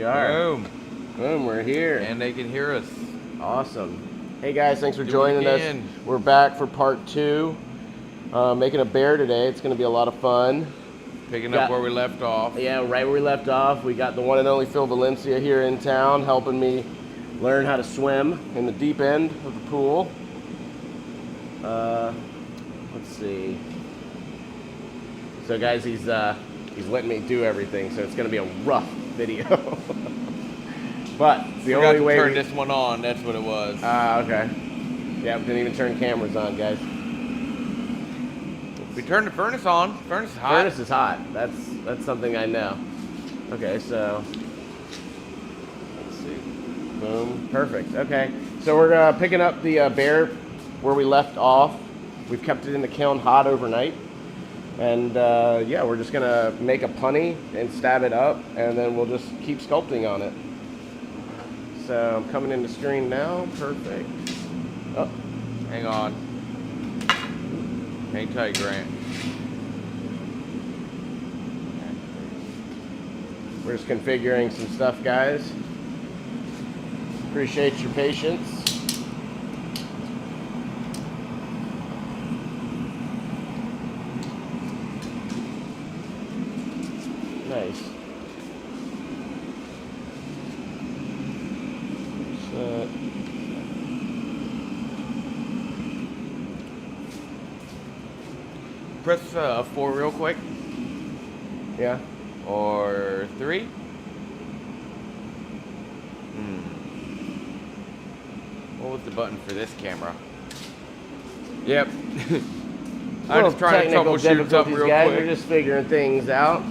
we are. Boom. Boom, we're here. And they can hear us. Awesome. Hey guys, thanks for joining us. We're back for part 2. Making a bear today. It's going to be a lot of fun. Picking up where we left off. Yeah, right where we left off. We got the one and only Valencia here in town helping me learn how to swim in the deep end of the pool. Let's see. So guys, he's letting me do everything, so it's going to be a rough video. But the only way to turn this one on, that's what it was. Okay. Yeah, we didn't even turn cameras on, guys. We turned the furnace on. Furnace is hot. Furnace is hot. That's something I know. Okay, so let's see. Boom. Perfect. Okay, so we're picking up the bear where we left off. We've kept it in the kiln hot overnight, and yeah, we're just gonna make a punty and stab it up, and then we'll just keep sculpting on it. So I'm coming into screen now. Perfect. Oh, hang on. Hang tight, Grant. We're just configuring some stuff, guys. Appreciate your patience. Nice. Press 4 real quick. Yeah. Or 3. What was the button for this camera? Yep. I'm just trying to troubleshoot something real quick. We're just figuring things out.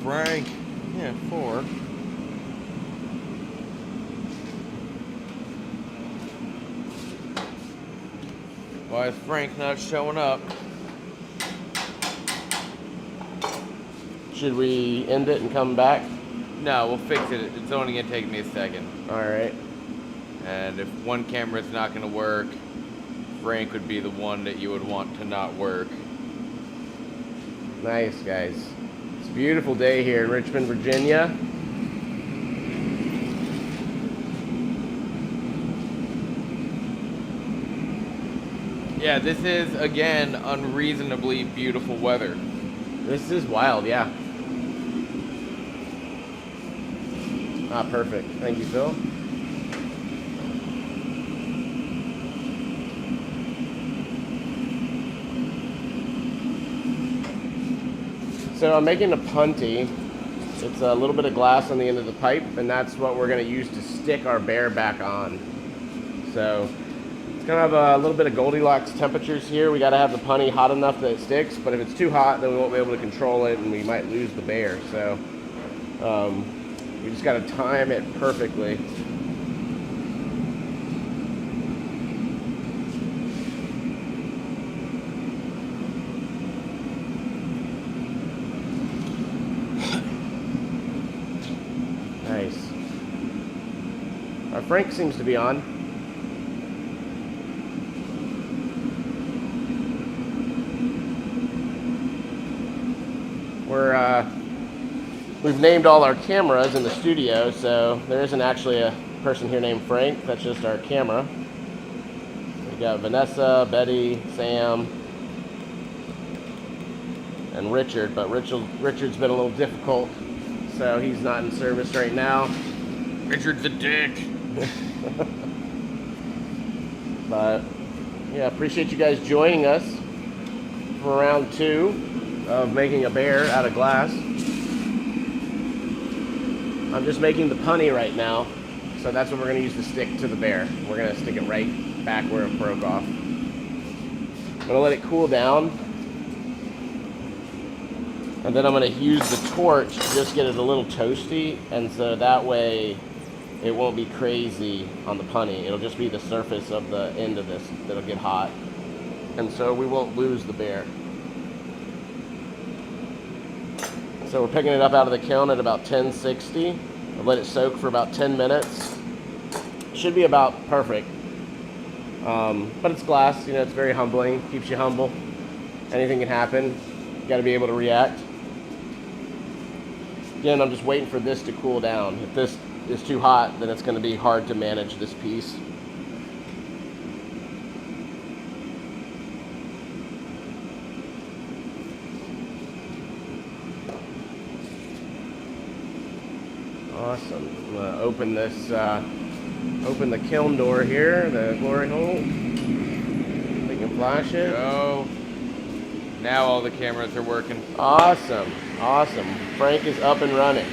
Frank. Yeah, 4. Why is Frank not showing up? Should we end it and come back? No, we'll fix it. It's only going to take me a second. All right. And if one camera is not going to work, Frank would be the one that you would want to not work. Nice, guys. It's a beautiful day here in Richmond, Virginia. Yeah, this is, again, unreasonably beautiful weather. This is wild, yeah. Ah, perfect. Thank you, Phil. So I'm making a punty. It's a little bit of glass on the end of the pipe, and that's what we're going to use to stick our bear back on. So it's going to have a little bit of Goldilocks temperatures here. We got to have the punty hot enough that it sticks, but if it's too hot, then we won't be able to control it, and we might lose the bear. So we just got to time it perfectly. Nice. Our Frank seems to be on. We've named all our cameras in the studio, so there isn't actually a person here named Frank. That's just our camera. We got Vanessa, Betty, Sam, and Richard, but Richard's been a little difficult, so he's not in service right now. Richard's a dick. But yeah, appreciate you guys joining us for round 2 of making a bear out of glass. I'm just making the punty right now, so that's what we're going to use to stick to the bear. We're going to stick it right back where it broke off. I'm going to let it cool down, and then I'm going to use the torch to just get it a little toasty, and so that way it won't be crazy on the punty. It'll just be the surface of the end of this that'll get hot, and so we won't lose the bear. So we're picking it up out of the kiln at about 1060. I'll let it soak for about 10 minutes. Should be about perfect. But it's glass, you know, it's very humbling, keeps you humble. Anything can happen. You gotta be able to react. Again, I'm just waiting for this to cool down. If this is too hot, then it's going to be hard to manage this piece. Awesome. I'm going to open this, open the kiln door here, the glory hole. We can flash it. Go. Now all the cameras are working. Awesome, awesome. Frank is up and running.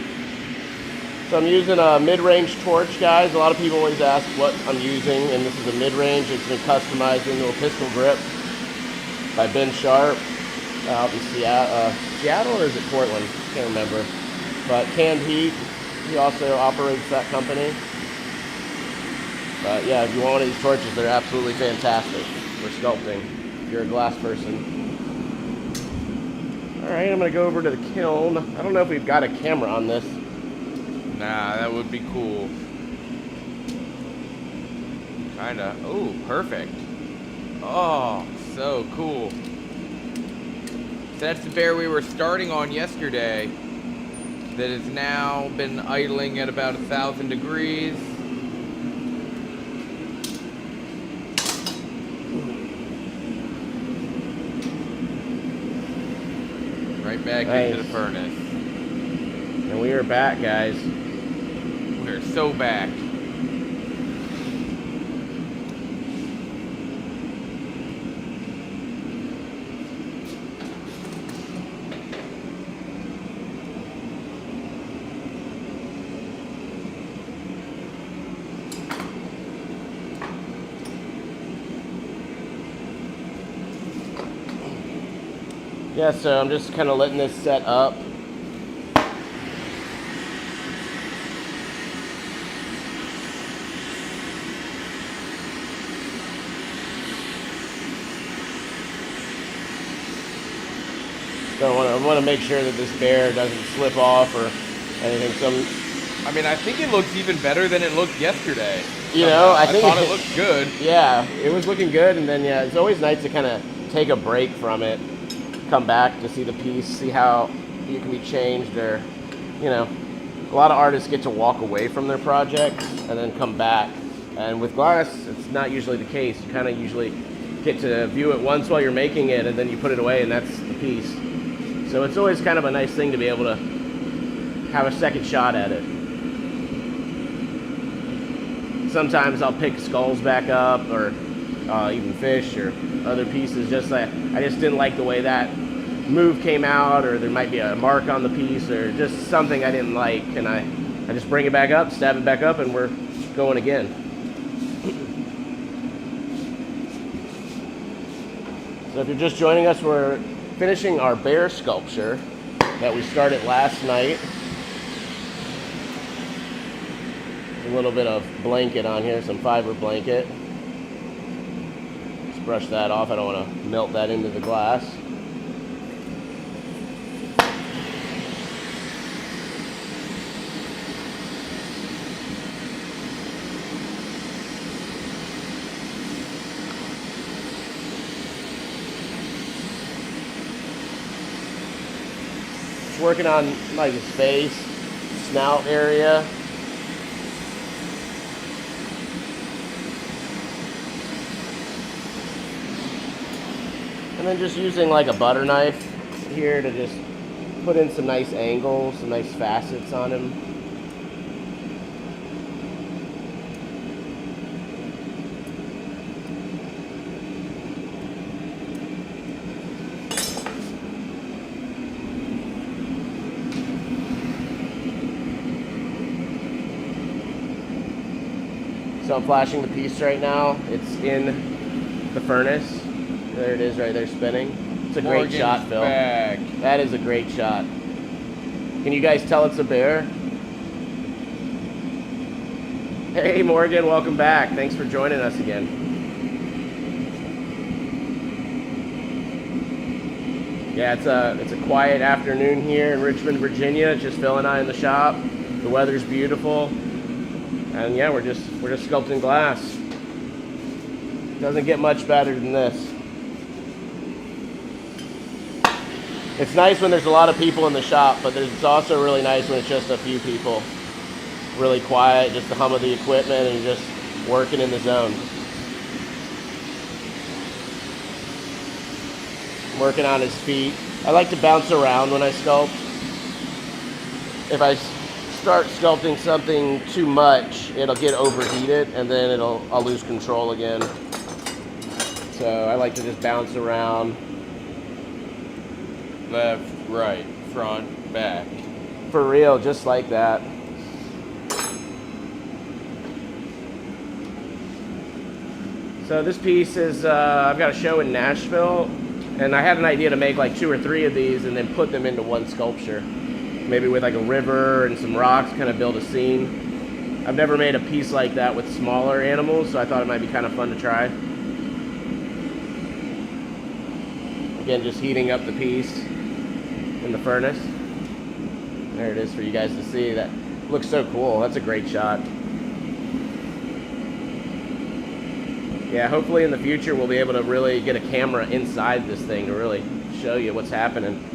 So I'm using a mid-range torch, guys. A lot of people always ask what I'm using, and this is a mid-range. It's been customized into a pistol grip by Ben Sharp out in Seattle, or is it Portland? Can't remember. But Canned Heat, he also operates that company. But yeah, if you want one of these torches, they're absolutely fantastic for sculpting if you're a glass person. All right, I'm gonna go over to the kiln. I don't know if we've got a camera on this. Nah, that would be cool. Kinda. Oh, perfect. Oh, so cool. So that's the bear we were starting on yesterday that has now been idling at about 1,000 degrees. Right back into the furnace. And we are back, guys. We're so back. Yeah, so I'm just kind of letting this set up. So I want to make sure that this bear doesn't slip off or anything. So I mean, I think it looks even better than it looked yesterday. You know, I thought it looked good. Yeah, it was looking good, and then yeah, it's always nice to kind of take a break from it, come back to see the piece, see how it can be changed, or you know, a lot of artists get to walk away from their projects and then come back. And with glass, it's not usually the case. You kind of usually get to view it once while you're making it, and then you put it away, and that's the piece. So it's always kind of a nice thing to be able to have a second shot at it. Sometimes I'll pick skulls back up, or even fish or other pieces. Just like I just didn't like the way that move came out, or there might be a mark on the piece, or just something I didn't like, and I just bring it back up, stab it back up, and we're going again. So if you're just joining us, we're finishing our bear sculpture that we started last night. A little bit of blanket on here, some fiber blanket. Just brush that off. I don't want to melt that into the glass. Just working on like his face, snout area. And then just using like a butter knife here to just put in some nice angles, some nice facets on him. So I'm flashing the piece right now. It's in the furnace. There it is right there spinning. It's a great shot, Phil. Back. That is a great shot. Can you guys tell it's a bear? Hey Morgan, welcome back. Thanks for joining us again. Yeah, it's a quiet afternoon here in Richmond, Virginia. Just Phil and I in the shop. The weather's beautiful. And yeah, we're just sculpting glass. Doesn't get much better than this. It's nice when there's a lot of people in the shop, but it's also really nice when it's just a few people. Really quiet, just the hum of the equipment and just working in the zone. Working on his feet. I like to bounce around when I sculpt. If I start sculpting something too much, it'll get overheated and then I'll lose control again. So I like to just bounce around. Left, right, front, back. For real, just like that. So this piece is, I've got a show in Nashville, and I had an idea to make like 2 or 3 of these and then put them into one sculpture. Maybe with like a river and some rocks, kind of build a scene. I've never made a piece like that with smaller animals, so I thought it might be kind of fun to try. Again, just heating up the piece in the furnace. There it is for you guys to see. That looks so cool. That's a great shot. Yeah, hopefully in the future we'll be able to really get a camera inside this thing to really show you what's happening.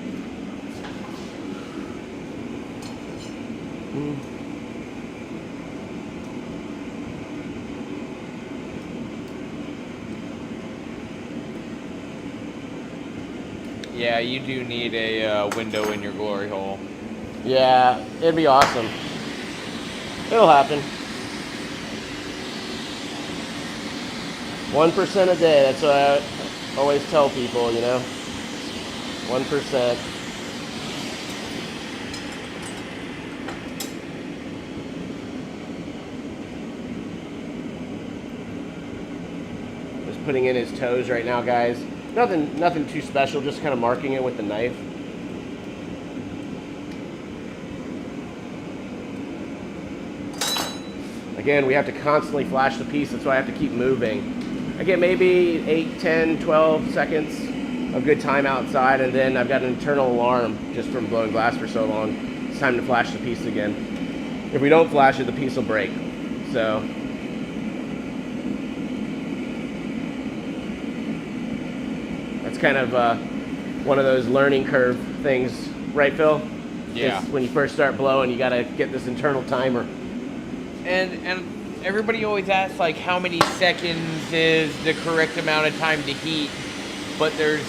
Yeah, you do need a window in your glory hole. Yeah, it'd be awesome. It'll happen. 1% a day, that's what I always tell people, you know. 1%. Just putting in his toes right now, guys. Nothing too special, just kind of marking it with the knife. Again, we have to constantly flash the piece, that's why I have to keep moving. I get maybe 8, 10, 12 seconds of good time outside, and then I've got an internal alarm just from blowing glass for so long. It's time to flash the piece again. If we don't flash it, the piece will break. So that's kind of one of those learning curve things, right, Phil? Yeah. Just when you first start blowing, you got to get this internal timer. And everybody always asks, like, how many seconds is the correct amount of time to heat? But there's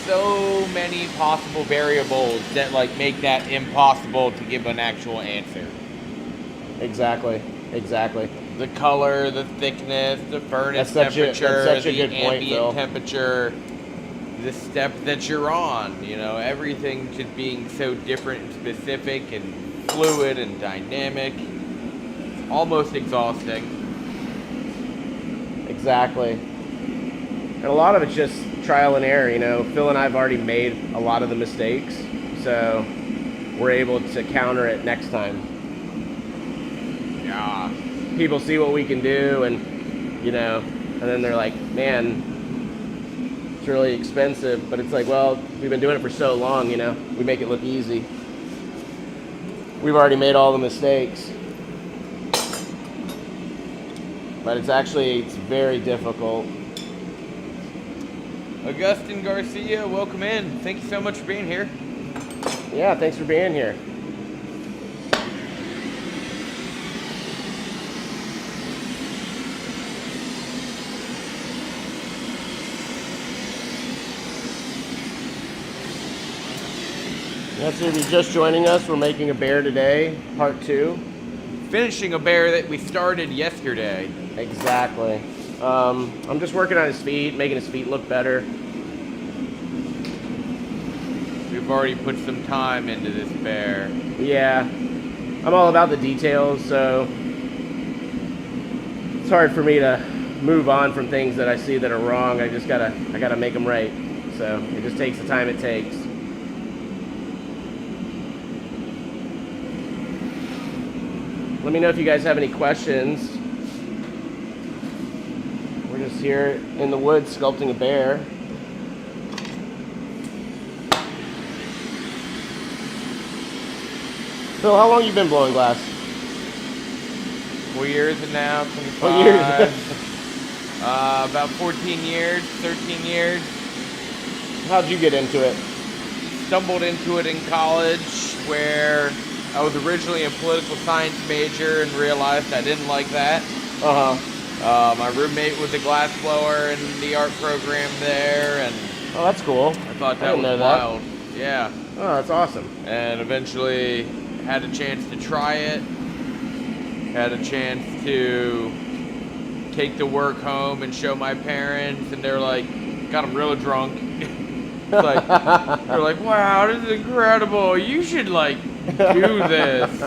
so many possible variables that, like, make that impossible to give an actual answer. Exactly. The color, the thickness, the furnace temperature, that's such a the good point, ambient Phil. temperature, the step that you're on, you know, everything just being so different and specific and fluid and dynamic. Almost exhausting. Exactly. And a lot of it's just trial and error, you know. Phil and I have already made a lot of the mistakes, so we're able to counter it next time. Yeah. People see what we can do, and, you know, and then they're like, man, it's really expensive. But it's like, well, we've been doing it for so long, you know. We make it look easy. We've already made all the mistakes. But it's very difficult. Augustin Garcia, welcome in. Thank you so much for being here. Yeah, thanks for being here. So if you're just joining us, we're making a bear today, part 2. Finishing a bear that we started yesterday. Exactly. I'm just working on his feet, making his feet look better. We've already put some time into this bear. Yeah. I'm all about the details, so it's hard for me to move on from things that I see that are wrong. I gotta make them right. So it just takes the time it takes. Let me know if you guys have any questions. We're just here in the woods sculpting a bear. Phil, how long have you been blowing glass? 4 years and now, 25. What years? About 14 years, 13 years. How'd you get into it? stumbled into it in college, where I was originally a political science major and realized I didn't like that. My roommate was a glass blower in the art program there, and Oh, that's cool. I thought that was wild. Yeah. Oh, that's awesome. And eventually had a chance to try it. Had a chance to take the work home and show my parents, and they're like, got them real drunk. It's like, they're like, wow, this is incredible. You should like do this.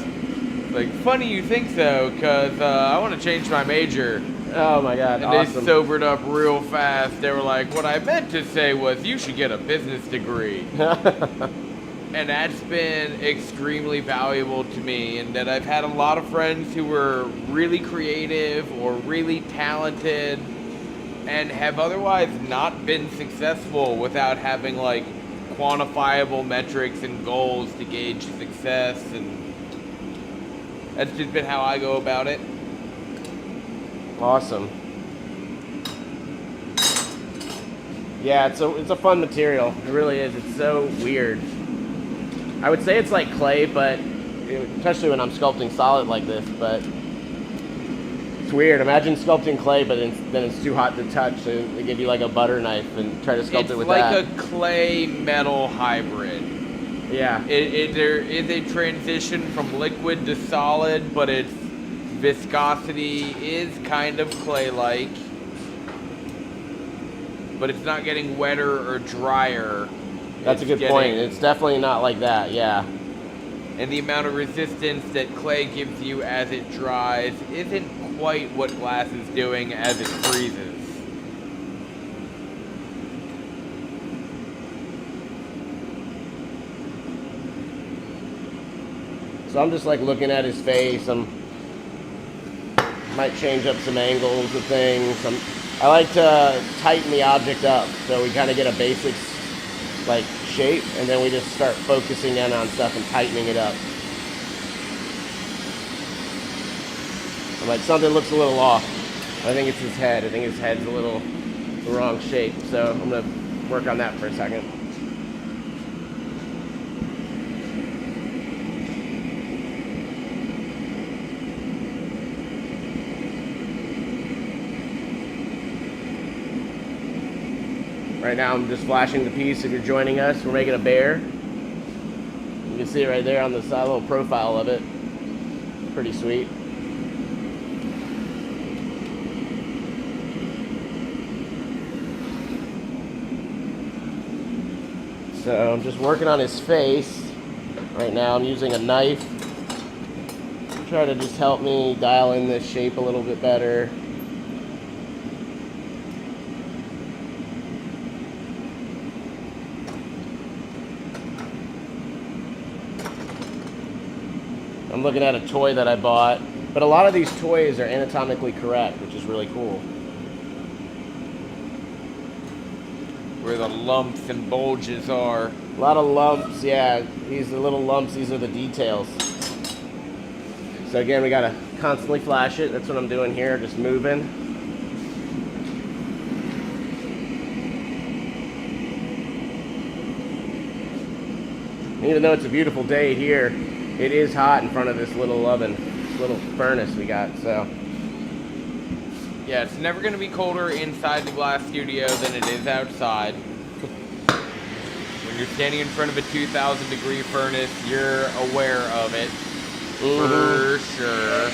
Like, funny you think so, because I want to change my major. Oh my God, And awesome. they sobered up real fast. They were like, what I meant to say was you should get a business degree. And that's been extremely valuable to me, and that I've had a lot of friends who were really creative or really talented and have otherwise not been successful without having like quantifiable metrics and goals to gauge success, and that's just been how I go about it. Awesome. Yeah, it's a fun material. It really is. It's so weird. I would say it's like clay, but especially when I'm sculpting solid like this, but it's weird. Imagine sculpting clay, but then it's too hot to touch, so they give you like a butter knife and try to sculpt it with that. It's like a clay metal hybrid. Yeah. There is a transition from liquid to solid, but its viscosity is kind of clay-like, but it's not getting wetter or drier. That's a good point. It's definitely not like that, yeah. And the amount of resistance that clay gives you as it dries isn't quite what glass is doing as it freezes. So I'm just like looking at his face. Might change up some angles of things. I like to tighten the object up so we kind of get a basic like shape, and then we just start focusing in on stuff and tightening it up. I'm like, something looks a little off. I think it's his head. I think his head's a little the wrong shape. So I'm gonna work on that for a second. Right now I'm just flashing the piece. If you're joining us, we're making a bear. You can see it right there on the side, little profile of it. Pretty sweet. So I'm just working on his face. Right now I'm using a knife. Try to just help me dial in this shape a little bit better. I'm looking at a toy that I bought, but a lot of these toys are anatomically correct, which is really cool. Where the lumps and bulges are. A lot of lumps, yeah. These are little lumps, these are the details. So again, we gotta constantly flash it. That's what I'm doing here, just moving. Even though it's a beautiful day here, it is hot in front of this little oven, this little furnace we got, so. Yeah, it's never going to be colder inside the glass studio than it is outside. When you're standing in front of a 2,000 degree furnace, you're aware of it. For sure.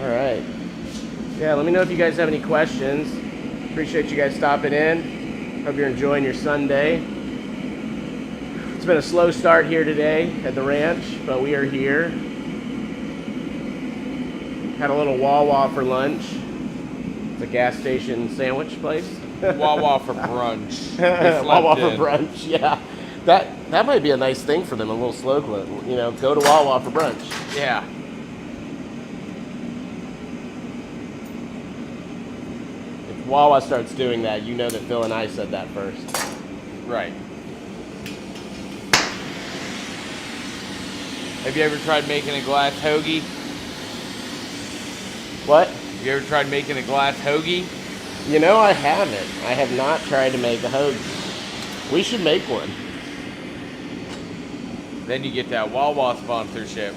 All right. Yeah, let me know if you guys have any questions. Appreciate you guys stopping in. Hope you're enjoying your Sunday. It's been a slow start here today at the ranch, but we are here. Had a little Wawa for lunch. It's a gas station sandwich place. Wawa for brunch. Wawa for brunch, yeah. That might be a nice thing for them, a little slow clip. You know, go to Wawa for brunch. Yeah. If Wawa starts doing that, you know that Phil and I said that first. Right. Have you ever tried making a glass hoagie? What? Have you ever tried making a glass hoagie? You know, I haven't. I have not tried to make a hoagie. We should make one. Then you get that Wawa sponsorship.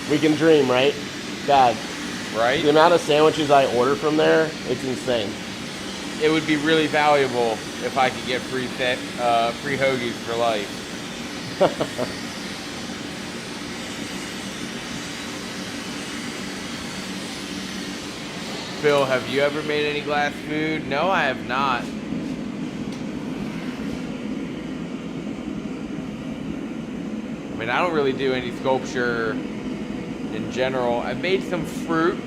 We can dream, right? God, Right? the amount of sandwiches I order from there, it's insane. It would be really valuable if I could get free hoagies for life. Phil, have you ever made any glass food? No, I have not. I mean, I don't really do any sculpture in general. I've made some fruit,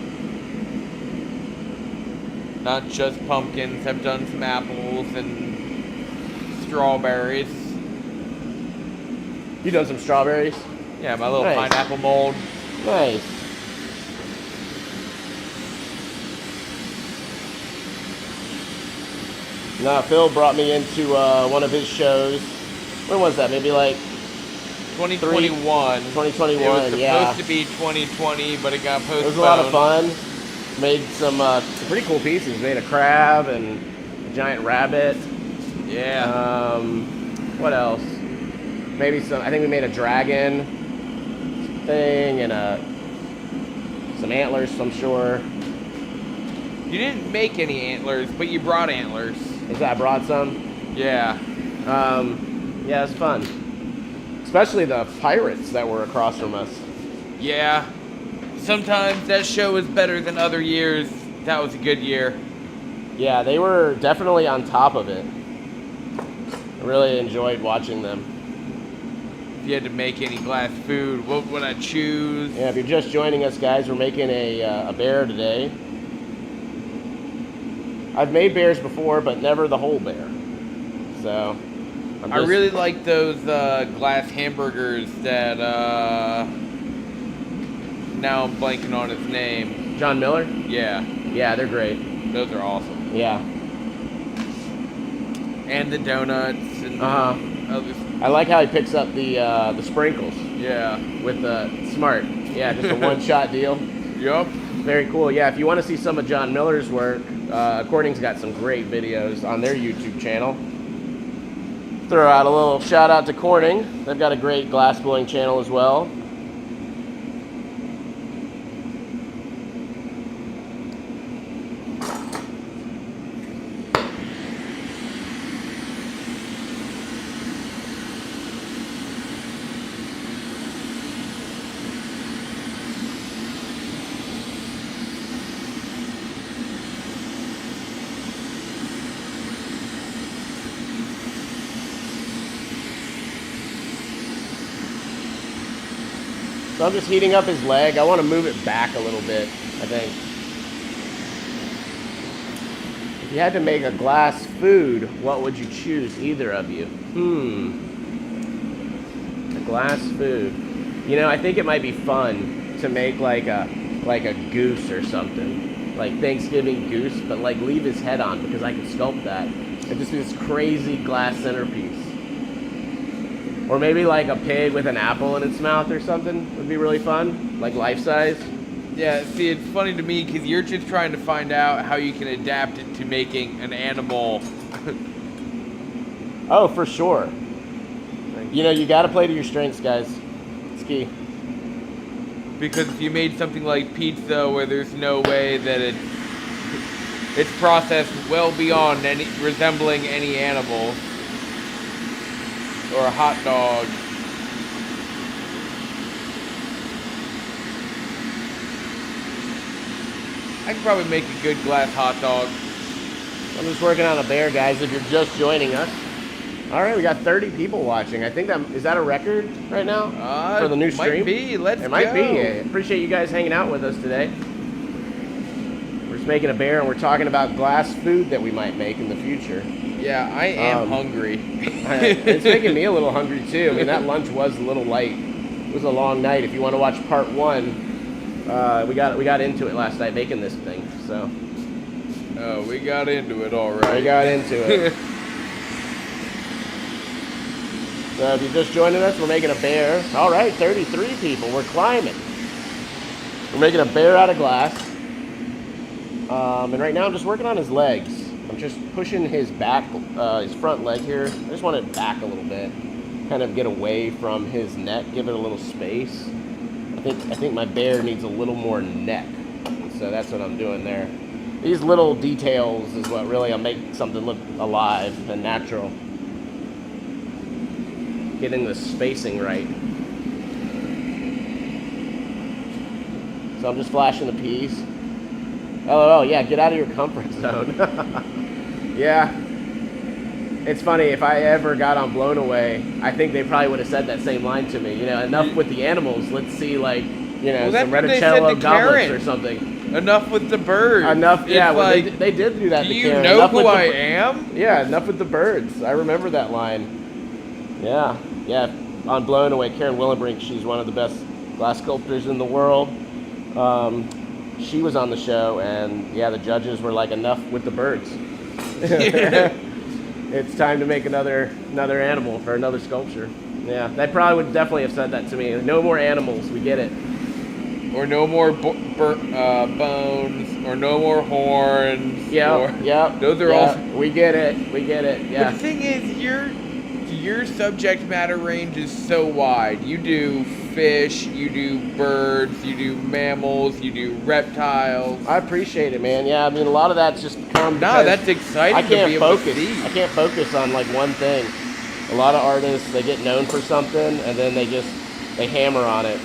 not just pumpkins. I've done some apples and strawberries. You done some strawberries? Yeah, my little Nice. pineapple mold. Nice. No, Phil brought me into one of his shows. When was that? Maybe like 2021. 2021, It was supposed yeah. to be 2020, but it got postponed. It was a lot of fun. Made some pretty cool pieces. Made a crab and a giant rabbit. Yeah. What else? Maybe some. I think we made a dragon thing and some antlers. I'm sure. You didn't make any antlers, but you brought antlers. I brought some. Yeah. Yeah, it's fun. Especially the pirates that were across from us. Yeah. Sometimes that show is better than other years. That was a good year. Yeah, they were definitely on top of it. I really enjoyed watching them. If you had to make any glass food, what would I choose? Yeah, if you're just joining us, guys, we're making a bear today. I've made bears before, but never the whole bear. So, I really like those glass hamburgers that, now I'm blanking on his name. John Miller? Yeah, Yeah, they're great. those are awesome. Yeah. And the donuts and others. I like how he picks up the sprinkles Yeah. with the smart. Yeah, just a one-shot deal. Yup. Very cool. Yeah, if you want to see some of John Miller's work, According's got some great videos on their YouTube channel. Throw out a little shout out to Corning. They've got a great glass blowing channel as well. So I'm just heating up his leg. I want to move it back a little bit, I think. If you had to make a glass food, what would you choose, either of you? A glass food. You know, I think it might be fun to make like a goose or something. Like Thanksgiving goose, but like leave his head on because I can sculpt that. And just be this crazy glass centerpiece. Or maybe like a pig with an apple in its mouth or something would be really fun, like life size. Yeah, see, it's funny to me because you're just trying to find out how you can adapt it to making an animal. Oh, for sure. You know, you got to play to your strengths, guys. It's key. Because if you made something like pizza where there's no way that it's processed well beyond resembling any animal, or a hot dog. I could probably make a good glass hot dog. I'm just working on a bear, guys, if you're just joining us. All right, we got 30 people watching. I think is that a record right now for the new stream? Might be. Let's go. It might be. I appreciate you guys hanging out with us today. We're just making a bear, and we're talking about glass food that we might make in the future. Yeah, I am hungry. It's making me a little hungry too. I mean, that lunch was a little light. It was a long night. If you want to watch part 1, we got into it last night making this thing. So. Oh, we got into it all right. We got into it. So if you're just joining us, we're making a bear. All right, 33 people. We're climbing. We're making a bear out of glass. And right now I'm just working on his legs. I'm just pushing his back, his front leg here. I just want it back a little bit. Kind of get away from his neck, give it a little space. I think my bear needs a little more neck. So that's what I'm doing there. These little details is what really will make something look alive and natural. Getting the spacing right. So I'm just flashing the piece. LOL, yeah, get out of your comfort zone. Yeah. It's funny, if I ever got on Blown Away, I think they probably would have said that same line to me. You know, enough with the animals, let's see, like, you know, Well, some that's what they said Reticello to goblets Karen. or something. Enough with the birds. Enough, yeah, It's well, like, they did do that do to you Karen. know Enough who with the I bir- am? Yeah, enough with the birds. I remember that line. Yeah, yeah. On Blown Away, Karen Willenbrink, she's one of the best glass sculptors in the world. She was on the show, and yeah, the judges were like, enough with the birds. It's time to make another animal for another sculpture. Yeah, they probably would definitely have said that to me. No more animals, we get it. Or no more bones, or no more horns. Yeah. Those are all. We get it. Yeah. But the thing is, your subject matter range is so wide. You do fish, you do birds, you do mammals, you do reptiles. I appreciate it, man. Yeah, I mean, a lot of that's just come No, because that's exciting I to can't be able focus. to see. I can't focus on like one thing. A lot of artists, they get known for something and then they hammer on it.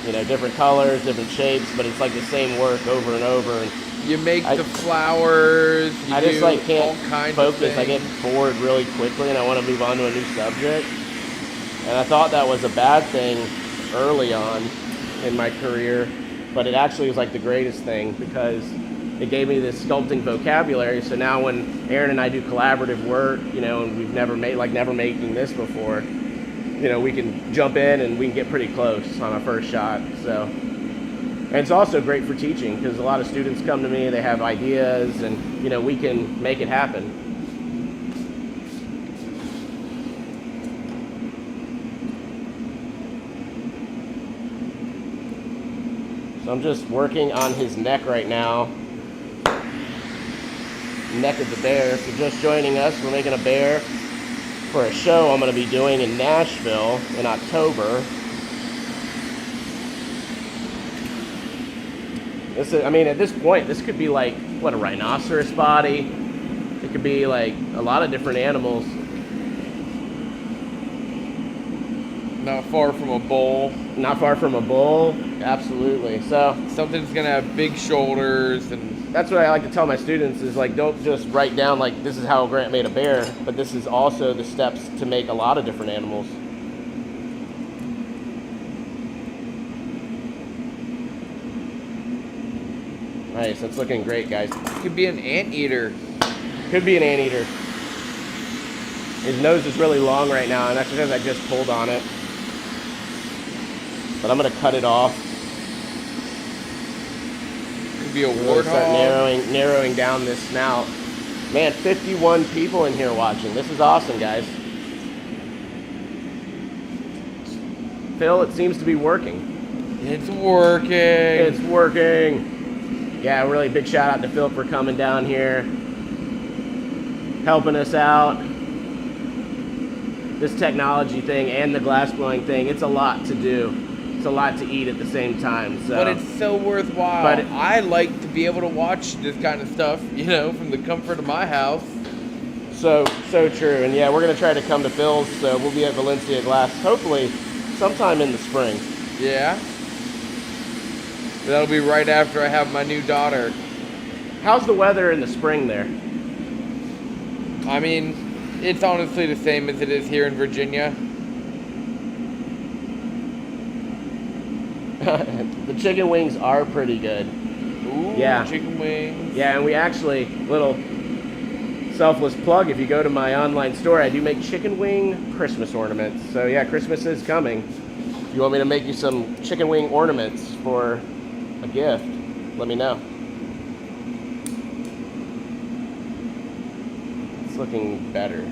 You know, different colors, different shapes, but it's like the same work over and over. And You make the flowers. You I just do like all can't kinds of focus. I get things. bored really quickly, and I want to move on to a new subject. And I thought that was a bad thing early on in my career, but it actually was like the greatest thing because it gave me this sculpting vocabulary. So now when Erin and I do collaborative work, you know, and we've never making this before, you know, we can jump in and we can get pretty close on our first shot. So, and it's also great for teaching because a lot of students come to me, they have ideas, and you know, we can make it happen. So I'm just working on his neck right now. Neck of the bear. If you're just joining us, we're making a bear for a show I'm going to be doing in Nashville in October. This is, I mean, at this point, this could be like, what, a rhinoceros body? It could be like a lot of different animals. Not far from a bull. Not far from a bull, absolutely. So Something's gonna have big shoulders and. that's what I like to tell my students is like, don't just write down like this is how Grant made a bear, but this is also the steps to make a lot of different animals. Nice, that's looking great, guys. Could be an anteater. Could be an anteater. His nose is really long right now, and that's because I just pulled on it. But I'm gonna cut it off. Could be a Really start warthog. narrowing down this snout. Man, 51 people in here watching. This is awesome, guys. Phil, it seems to be working. It's working. It's working. Yeah, really big shout out to Phil for coming down here, helping us out. This technology thing and the glass blowing thing, it's a lot to do. It's a lot to eat at the same time. So. But it's so worthwhile. But I like to be able to watch this kind of stuff, you know, from the comfort of my house. So true. And yeah, we're going to try to come to Phil's. So we'll be at Valencia Glass, hopefully sometime in the spring. Yeah. That'll be right after I have my new daughter. How's the weather in the spring there? I mean, it's honestly the same as it is here in Virginia. The chicken wings are pretty good. Ooh, Yeah. chicken wings. Yeah, and we actually, little selfless plug, if you go to my online store, I do make chicken wing Christmas ornaments. So yeah, Christmas is coming. If you want me to make you some chicken wing ornaments for a gift, let me know. It's looking better.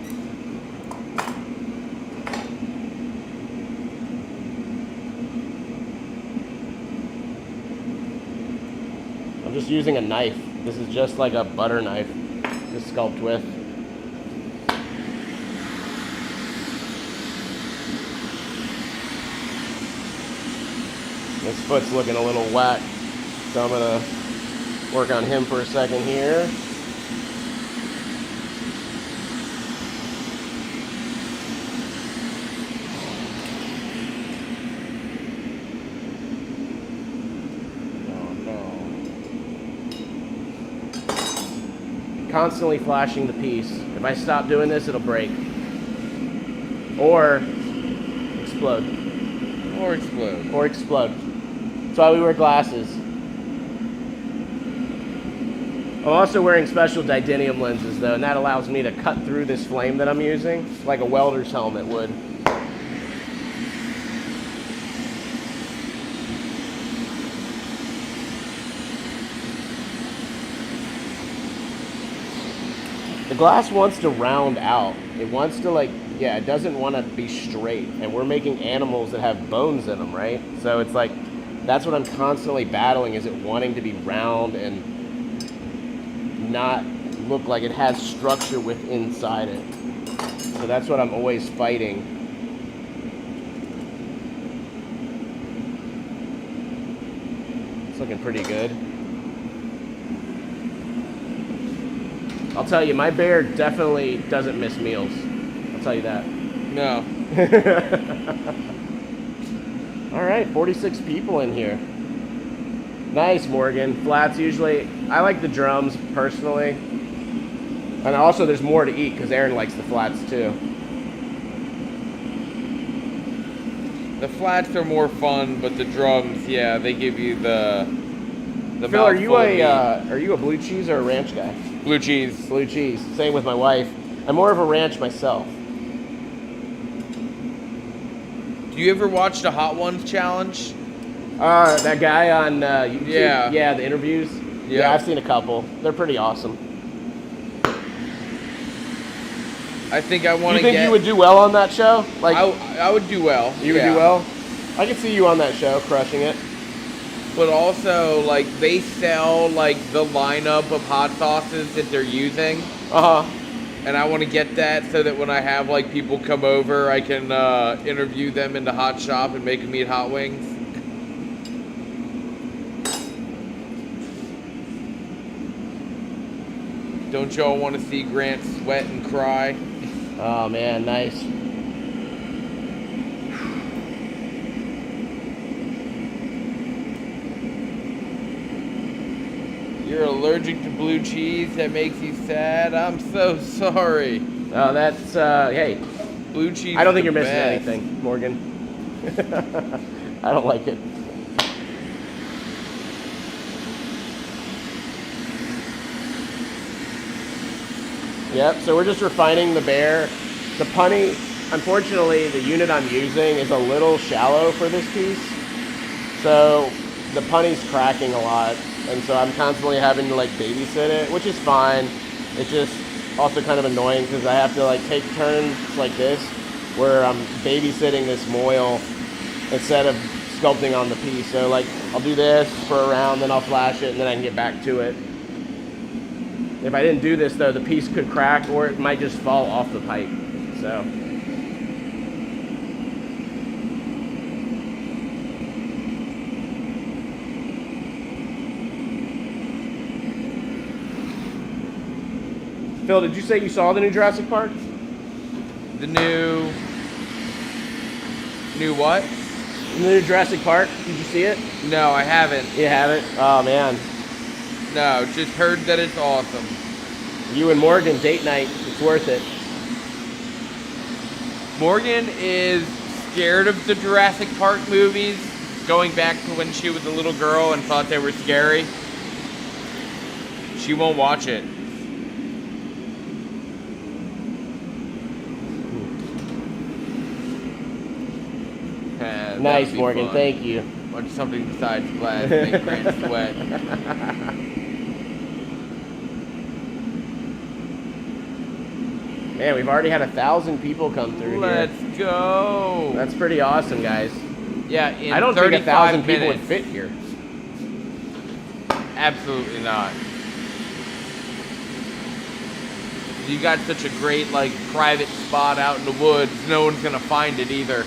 just using a knife. This is just like a butter knife to sculpt with. This foot's looking a little whack, so I'm gonna work on him for a second here. Constantly flashing the piece. If I stop doing this, it'll break. Or explode. Or explode. Or explode. That's why we wear glasses. I'm also wearing special titanium lenses though, and that allows me to cut through this flame that I'm using, like a welder's helmet would. The glass wants to round out. It wants to it doesn't want to be straight. And we're making animals that have bones in them, right? So it's like, that's what I'm constantly battling, is it wanting to be round and not look like it has structure within inside it. So that's what I'm always fighting. It's looking pretty good. I'll tell you, my bear definitely doesn't miss meals. I'll tell you that. No. All right, 46 people in here. Nice, Morgan. Flats usually, I like the drums personally. And also there's more to eat because Erin likes the flats too. The flats are more fun, but the drums, yeah, they give you the Phil, are you mouthful a blue cheese or a ranch guy? blue cheese. Blue cheese. Same with my wife. I'm more of a ranch myself. Do you ever watch the Hot Ones challenge? That guy on YouTube? Yeah. Yeah, the interviews? Yeah. Yeah, I've seen a couple. They're pretty awesome. I think I want to You think you would do well on that show? Like, I would do well. you would do well? I could see you on that show, crushing it. But also, like, they sell, like, the lineup of hot sauces that they're using. Uh-huh. And I want to get that so that when I have, like, people come over, I can interview them in the hot shop and make them eat hot wings. Don't y'all want to see Grant sweat and cry? Oh, man, nice. You're allergic to blue cheese? That makes you sad? I'm so sorry. Oh, that's, hey. Blue cheese I don't think is you're the missing best. anything, Morgan. I don't like it. Yep, so we're just refining the bear. The punny, unfortunately, the unit I'm using is a little shallow for this piece. So the punny's cracking a lot. And so I'm constantly having to like babysit it, which is fine. It's just also kind of annoying because I have to like take turns like this where I'm babysitting this moil instead of sculpting on the piece. So like I'll do this for a round, then I'll flash it, and then I can get back to it. If I didn't do this though, the piece could crack or it might just fall off the pipe. So. Phil, did you say you saw the new Jurassic Park? The new what? The new Jurassic Park? Did you see it? No, I haven't. You haven't? Oh man. No, just heard that it's awesome. You and Morgan, date night. It's worth it. Morgan is scared of the Jurassic Park movies, going back to when she was a little girl and thought they were scary. She won't watch it. Nice, Morgan. Fun. Thank you. Watch something besides glass make Grant sweat. Man, we've already had 1,000 people come through Let's here. go. That's pretty awesome, guys. Yeah, in I don't think 1,000 people would minutes. fit here. Absolutely not. You got such a great, like, private spot out in the woods, no one's gonna find it either.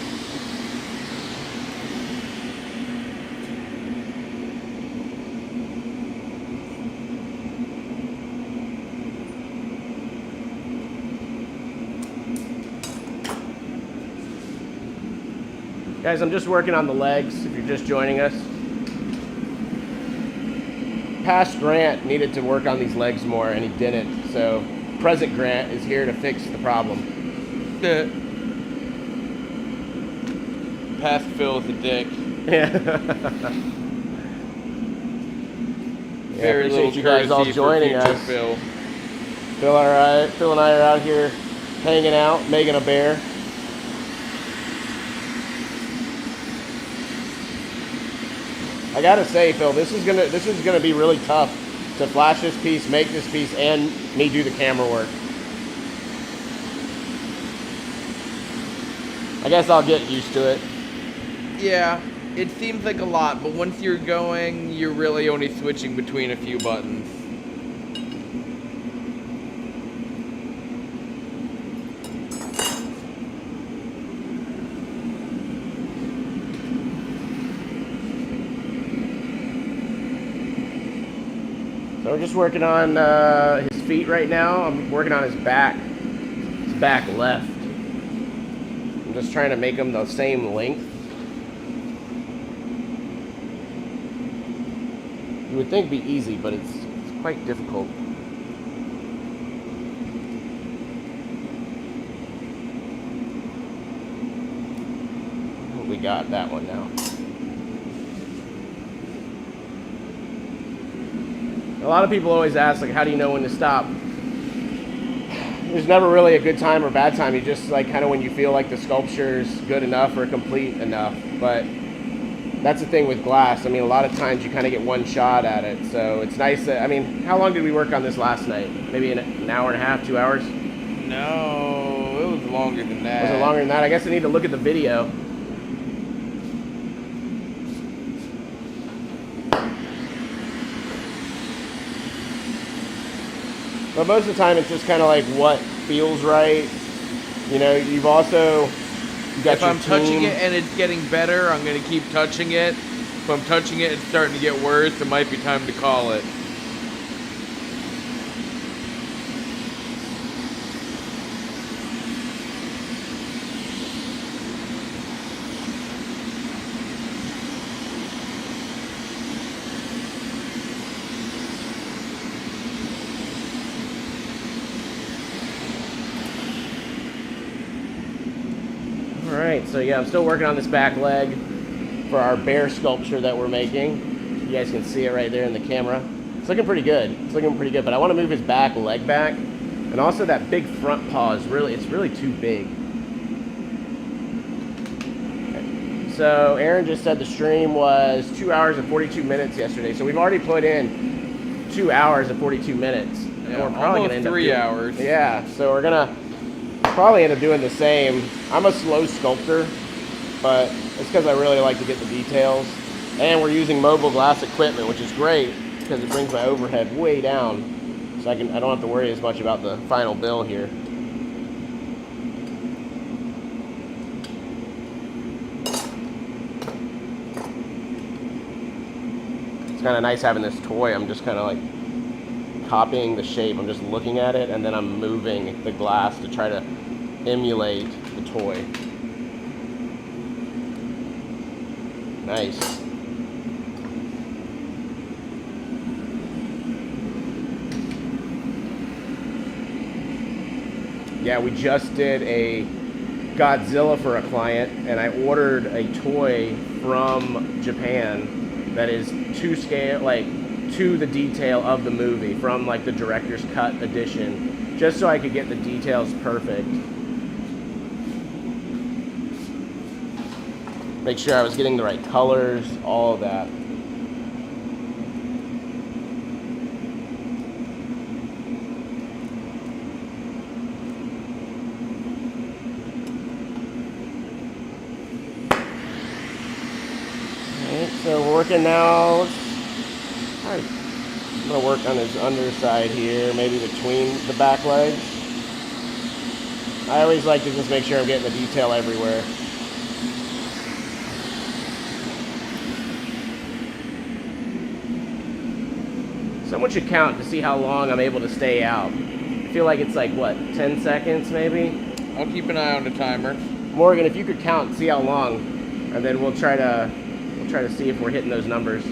Guys, I'm just working on the legs, if you're just joining us. Past Grant needed to work on these legs more, and he didn't. So, present Grant is here to fix the problem. Past Phil is a dick. Yeah. Very little appreciate you guys all courtesy for joining future us. Phil. Phil, all right. Phil and I are out here hanging out, making a bear. I gotta say, Phil, this is gonna be really tough to flash this piece, make this piece, and me do the camera work. I guess I'll get used to it. Yeah, it seems like a lot, but once you're going, you're really only switching between a few buttons. So we're just working on his feet right now. I'm working on his back left. I'm just trying to make them the same length. You would think it'd be easy, but it's quite difficult. We got that one now. A lot of people always ask, like, how do you know when to stop? There's never really a good time or bad time. You just, like, kind of when you feel like the sculpture's good enough or complete enough. But that's the thing with glass. I mean, a lot of times you kind of get one shot at it. So it's nice that, I mean, how long did we work on this last night? Maybe an hour and a half, 2 hours? No, it was longer than that. Was it longer than that? I guess I need to look at the video. But most of the time, it's just kind of like what feels right. You know, you've got If your I'm touching team. it and it's getting better, I'm going to keep touching it. If I'm touching it and it's starting to get worse, it might be time to call it. Alright, so yeah, I'm still working on this back leg for our bear sculpture that we're making. You guys can see it right there in the camera. It's looking pretty good. It's looking pretty good, but I want to move his back leg back. And also that big front paw is really too big. Okay. So Erin just said the stream was 2 hours and 42 minutes yesterday. So we've already put in 2 hours and 42 minutes. And Yeah, we're probably almost gonna end up 3 hours. Yeah, so we're gonna probably end up doing the same. I'm a slow sculptor, but it's because I really like to get the details. And we're using mobile glass equipment, which is great because it brings my overhead way down, so I don't have to worry as much about the final bill here. It's kind of nice having this toy. I'm just kind of like copying the shape. I'm just looking at it, and then I'm moving the glass to try to emulate the toy. Nice. Yeah, we just did a Godzilla for a client, and I ordered a toy from Japan that is to scale, like to the detail of the movie, from like the director's cut edition, just so I could get the details perfect. Make sure I was getting the right colors, all of that. Alright, so we're working now. Alright, gonna work on his underside here, maybe between the back legs. I always like to just make sure I'm getting the detail everywhere. Someone should count to see how long I'm able to stay out. I feel like it's like, what, 10 seconds maybe? I'll keep an eye on the timer. Morgan, if you could count and see how long, and then we'll try to see if we're hitting those numbers.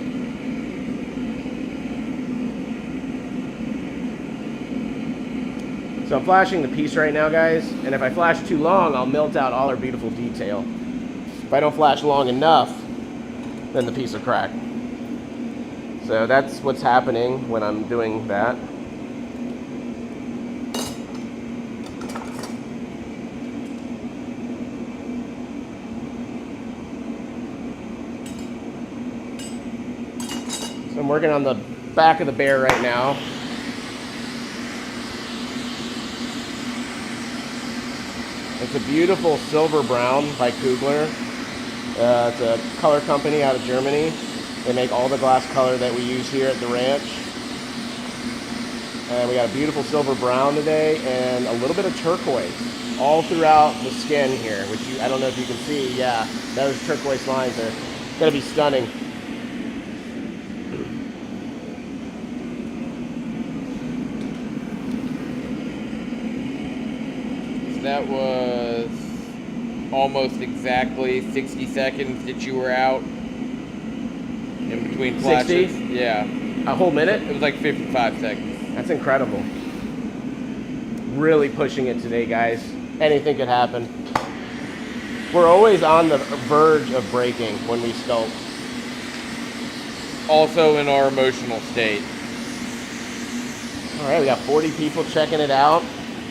So I'm flashing the piece right now, guys, and if I flash too long, I'll melt out all our beautiful detail. If I don't flash long enough, then the piece will crack. So that's what's happening when I'm doing that. So I'm working on the back of the bear right now. It's a beautiful silver brown by Kugler. It's a color company out of Germany. They make all the glass color that we use here at the ranch. And we got a beautiful silver brown today and a little bit of turquoise all throughout the skin here, which I don't know if you can see. Yeah, those turquoise lines are gonna be stunning. That was almost exactly 60 seconds that you were out in between flashes. 60? Yeah. A whole minute? It was like 55 seconds. That's incredible. Really pushing it today, guys. Anything could happen. We're always on the verge of breaking when we sculpt. Also in our emotional state. All right, we got 40 people checking it out.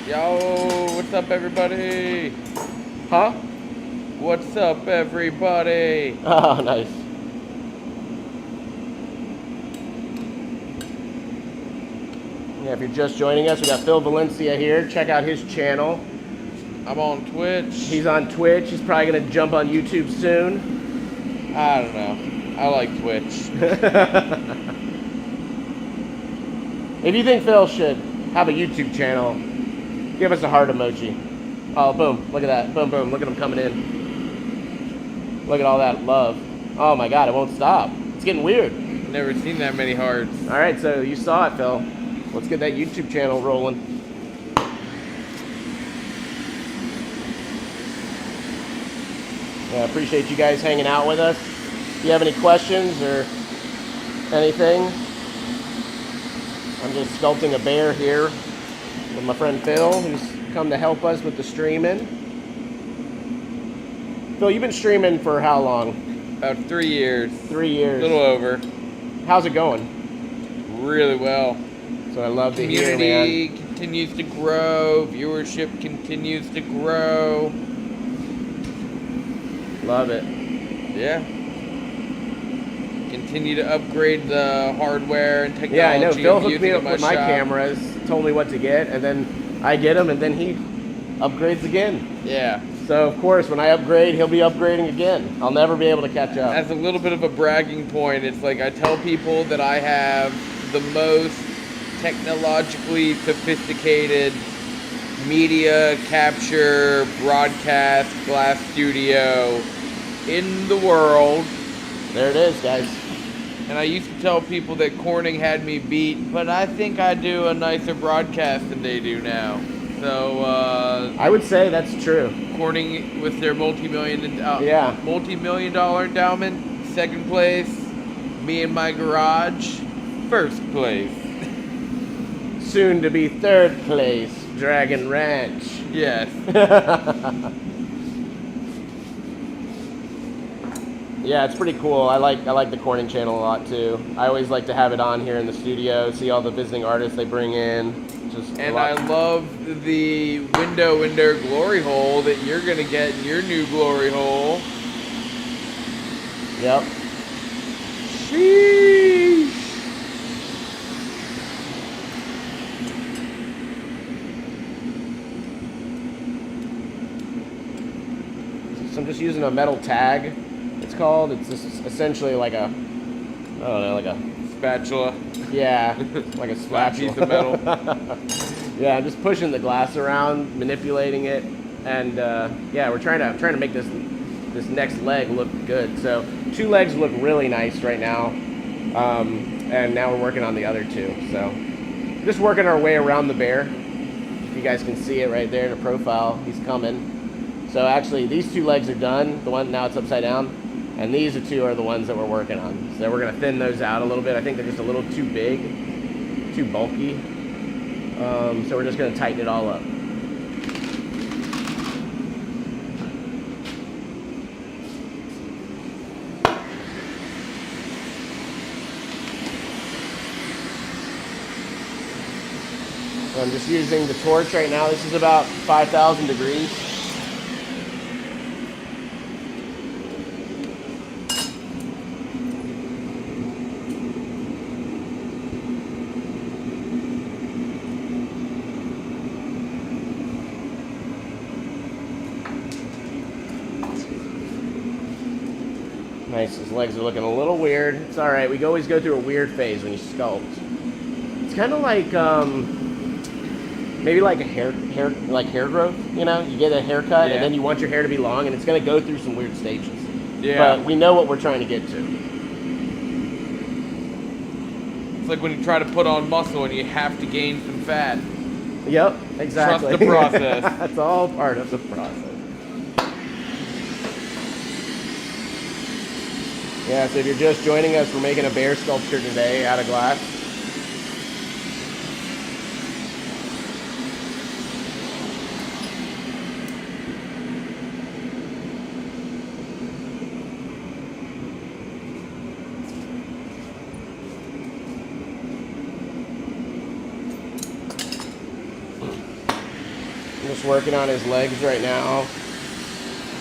Yo, what's up, everybody? Huh? What's up, everybody? Oh, nice. Yeah, if you're just joining us, we got Phil Valencia here. Check out his channel. I'm on Twitch. He's on Twitch. He's probably going to jump on YouTube soon. I don't know. I like Twitch. If you think Phil should have a YouTube channel, give us a heart emoji. Oh, boom. Look at that. Boom, boom. Look at him coming in. Look at all that love. Oh, my God. It won't stop. It's getting weird. Never seen that many hearts. All right, so you saw it, Phil. Let's get that YouTube channel rolling. Yeah, appreciate you guys hanging out with us. If you have any questions or anything, I'm just sculpting a bear here with my friend Phil, who's come to help us with the streaming. Phil, you've been streaming for how long? About 3 years. 3 years. A little over. How's it going? Really well. So I love to hear, Community man. continues to grow. Viewership continues to grow. Love it. Yeah. Continue to upgrade the hardware and technology. Yeah, I know. Phil I'm hooked me using up in with my shop. cameras, told me what to get, and then I get them, and then he upgrades again. Yeah. So, of course, when I upgrade, he'll be upgrading again. I'll never be able to catch up. As a little bit of a bragging point, it's like I tell people that I have the most technologically sophisticated media capture broadcast glass studio in the world. There it is, guys. And I used to tell people that Corning had me beat, but I think I do a nicer broadcast than they do now. So, I would say that's true. Corning with their multi-million dollar endowment, second place. Me in my garage, first place. Soon to be third place, Dragon Ranch. Yes. Yeah, it's pretty cool. I like the Corning channel a lot too. I always like to have it on here in the studio, see all the visiting artists they bring in. And I love the window in their glory hole that you're gonna get in your new glory hole. Yep. Sheesh. So I'm just using a metal tag. It's called. It's just essentially like a, I don't know, like a Spatula. Yeah, like a Flat spatula. piece of metal. Yeah, I'm just pushing the glass around, manipulating it, and yeah, we're trying to make this next leg look good. So 2 legs look really nice right now, and now we're working on the other 2. So just working our way around the bear. If you guys can see it right there in the profile, he's coming. So actually, these 2 legs are done. The one now it's upside down, and these 2 are the ones that we're working on. So we're gonna thin those out a little bit. I think they're just a little too big, too bulky. So we're just going to tighten it all up. So I'm just using the torch right now. This is about 5,000 degrees. Nice, his legs are looking a little weird. It's all right. We always go through a weird phase when you sculpt. It's kind of like maybe like a hair growth. You know, you get a haircut and then you want your hair to be long, and it's going to go through some weird stages. Yeah. But we know what we're trying to get to. It's like when you try to put on muscle and you have to gain some fat. Yep, exactly. Trust the process. That's all part of the process. Yeah, so if you're just joining us, we're making a bear sculpture today out of glass. I'm just working on his legs right now.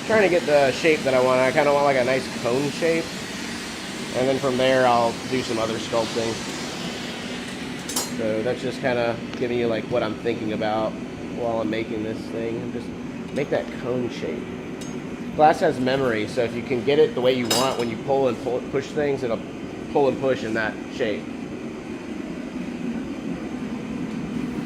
Trying to get the shape that I want. I kind of want like a nice cone shape. And then from there, I'll do some other sculpting. So that's just kind of giving you like what I'm thinking about while I'm making this thing. Just make that cone shape. Glass has memory, so if you can get it the way you want, when you push things, it'll pull and push in that shape.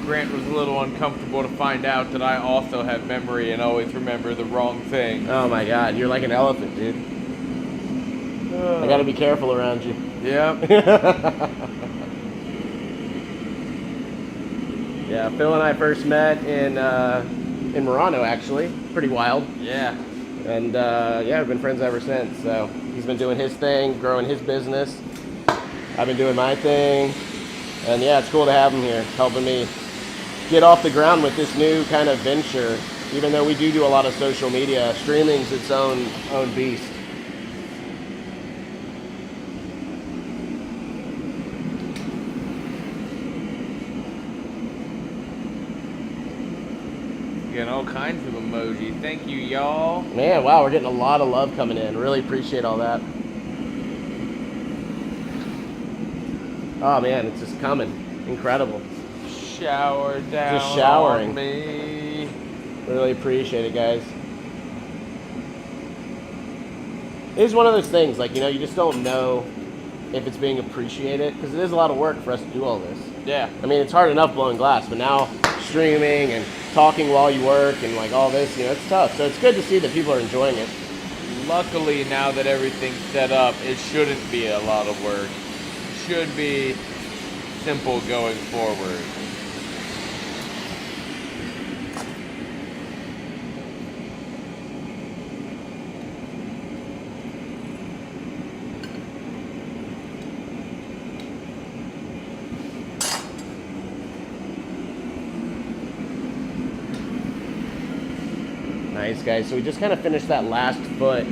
Grant was a little uncomfortable to find out that I also have memory and always remember the wrong thing. Oh my God, you're like an elephant, dude. I gotta be careful around you. Yep. Yeah, Phil and I first met in Murano, actually. Pretty wild. Yeah. And yeah, we've been friends ever since. So he's been doing his thing, growing his business. I've been doing my thing. And yeah, it's cool to have him here, helping me get off the ground with this new kind of venture. Even though we do a lot of social media, streaming's its own beast. Getting all kinds of emoji. Thank you, y'all. Man, wow, we're getting a lot of love coming in. Really appreciate all that. Oh man, it's just coming. Incredible. Shower down Just showering. on me. Really appreciate it, guys. It is one of those things, like, you know, you just don't know if it's being appreciated, because it is a lot of work for us to do all this. Yeah. I mean, it's hard enough blowing glass, but now streaming and talking while you work and like all this, you know, it's tough. So it's good to see that people are enjoying it. Luckily, now that everything's set up, it shouldn't be a lot of work. It should be simple going forward. Nice, guys. So we just kind of finished that last foot,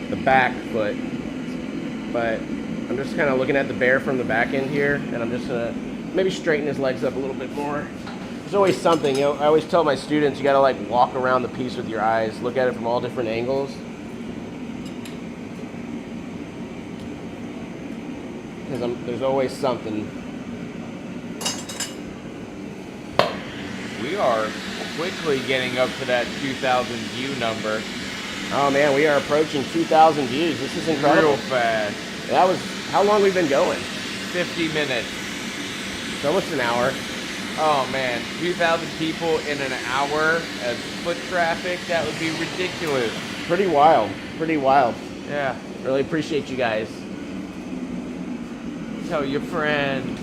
the back foot. But I'm just kind of looking at the bear from the back end here, and I'm just gonna maybe straighten his legs up a little bit more. There's always something, you know, I always tell my students, you gotta like walk around the piece with your eyes, look at it from all different angles. Because there's always something. We are quickly getting up to that 2,000 view number. Oh man, we are approaching 2,000 views. This is incredible. Real fast. That was, how long we've been going? 50 minutes. It's almost an hour. Oh man, 2,000 people in an hour as foot traffic, that would be ridiculous. Pretty wild. Pretty wild. Yeah. Really appreciate you guys. Tell your friend.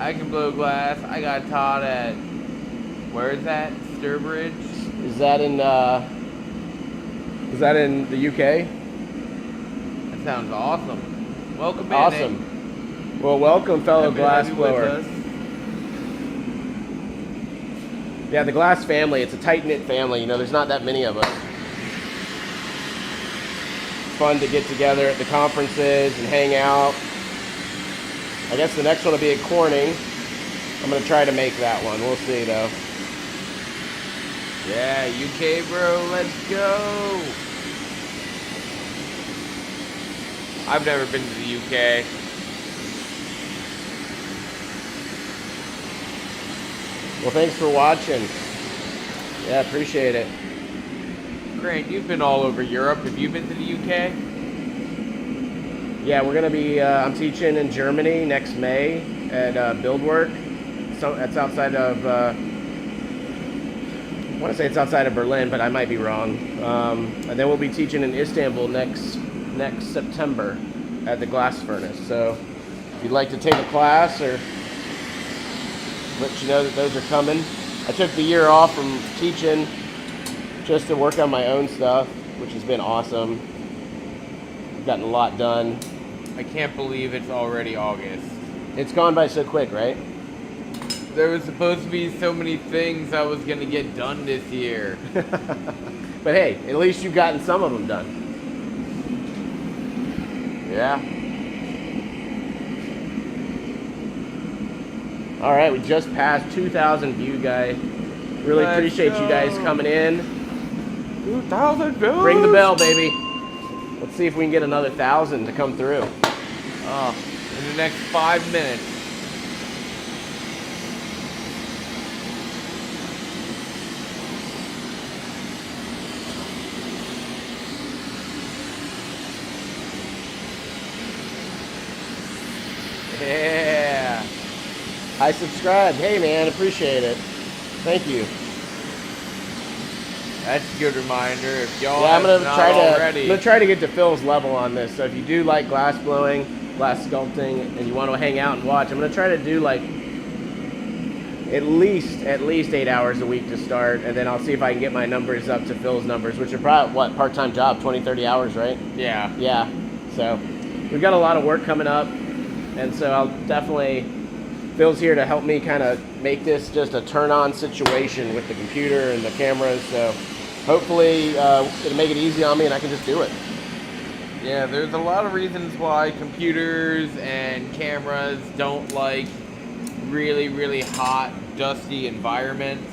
I can blow glass. I got taught at, where is that? Sturbridge? Is that in the UK? That sounds awesome. Welcome in. Awesome. Well, welcome, fellow Happy to glass have you with blower. us. Yeah, the glass family, it's a tight-knit family. You know, there's not that many of us. It's fun to get together at the conferences and hang out. I guess the next one will be at Corning. I'm going to try to make that one. We'll see, though. Yeah, UK bro, let's go. I've never been to the UK. Well, thanks for watching. Yeah, appreciate it. Grant, you've been all over Europe. Have you been to the UK? Yeah, we're going to be, I'm teaching in Germany next May at Buildwork. So that's outside of, I want to say it's outside of Berlin, but I might be wrong. And then we'll be teaching in Istanbul next September at the glass furnace. So if you'd like to take a class or let you know that those are coming. I took the year off from teaching just to work on my own stuff, which has been awesome. I've gotten a lot done. I can't believe it's already August. It's gone by so quick, right? There was supposed to be so many things I was going to get done this year. But hey, at least you've gotten some of them done. Yeah. All right, we just passed 2,000 view, guys. Really Let's appreciate you guys go. coming in. 2,000 views. Ring the bell, baby. Let's see if we can get another 1,000 to come through. Oh, in the next 5 minutes. Yeah. I subscribed. Hey, man, appreciate it. Thank you. That's a good reminder. If y'all Yeah, I'm have gonna not already. try to get to Phil's level on this. So if you do like glass blowing, glass sculpting, and you want to hang out and watch, I'm gonna try to do like at least 8 hours a week to start, and then I'll see if I can get my numbers up to Phil's numbers, which are probably what, part-time job, 20-30 hours, right? Yeah. Yeah. So we've got a lot of work coming up, and so I'll definitely. Phil's here to help me kind of make this just a turn-on situation with the computer and the cameras. So hopefully it'll make it easy on me and I can just do it. Yeah, there's a lot of reasons why computers and cameras don't like really, really hot, dusty environments.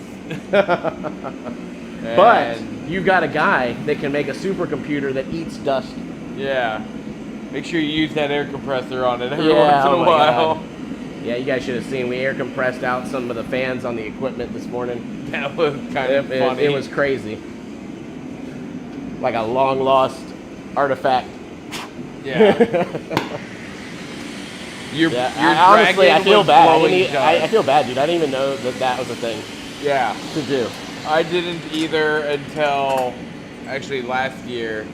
But you got a guy that can make a supercomputer that eats dust. Yeah. Make sure you use that air compressor on it every Yeah, once in oh a my while. God. Yeah, you guys should have seen. We air compressed out some of the fans on the equipment this morning. That was kind of funny. It was crazy. Like a long lost artifact. Yeah. You're honestly, I dragon feel was bad. blowing I dust. feel bad, dude. I didn't even know that was a thing Yeah. to do. I didn't either until actually last year.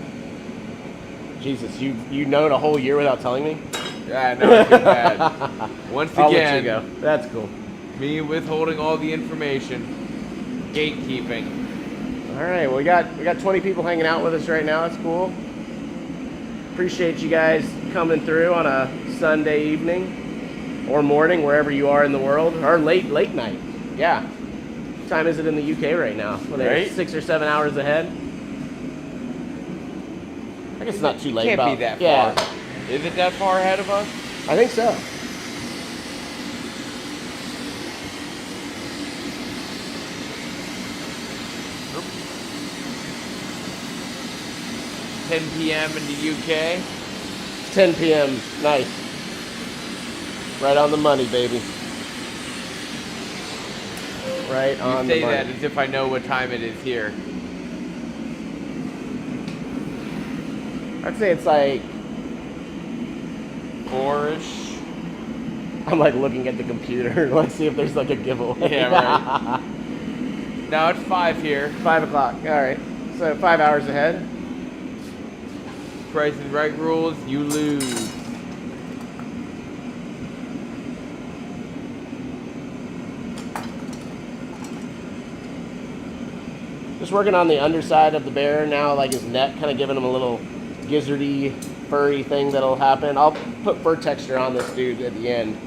Jesus, you known a whole year without telling me? Yeah, I know, I feel bad. Once I'll let again, you go. That's cool. me withholding all the information, gatekeeping. All right, well, we got 20 people hanging out with us right now. That's cool. Appreciate you guys coming through on a Sunday evening or morning, wherever you are in the world, or late night. Yeah. What time is it in the UK right now? Well, they're Right? 6 or 7 hours ahead. I guess it's not too late. Can't be that yeah, far. Is it that far ahead of us? I think so. Oop. 10 p.m. in the UK. 10 p.m. Nice. Right on the money, baby. Right on You the say money. that as if I know what time it is here. I'd say it's like 4-ish. I'm like looking at the computer. Let's see if there's like a giveaway. Yeah, right. Now it's 5 here. 5 o'clock. All right. So 5 hours ahead. Price is Right rules, you lose. Just working on the underside of the bear now, like his neck, kind of giving him a little gizzardy, furry thing that'll happen. I'll put fur texture on this dude at the end.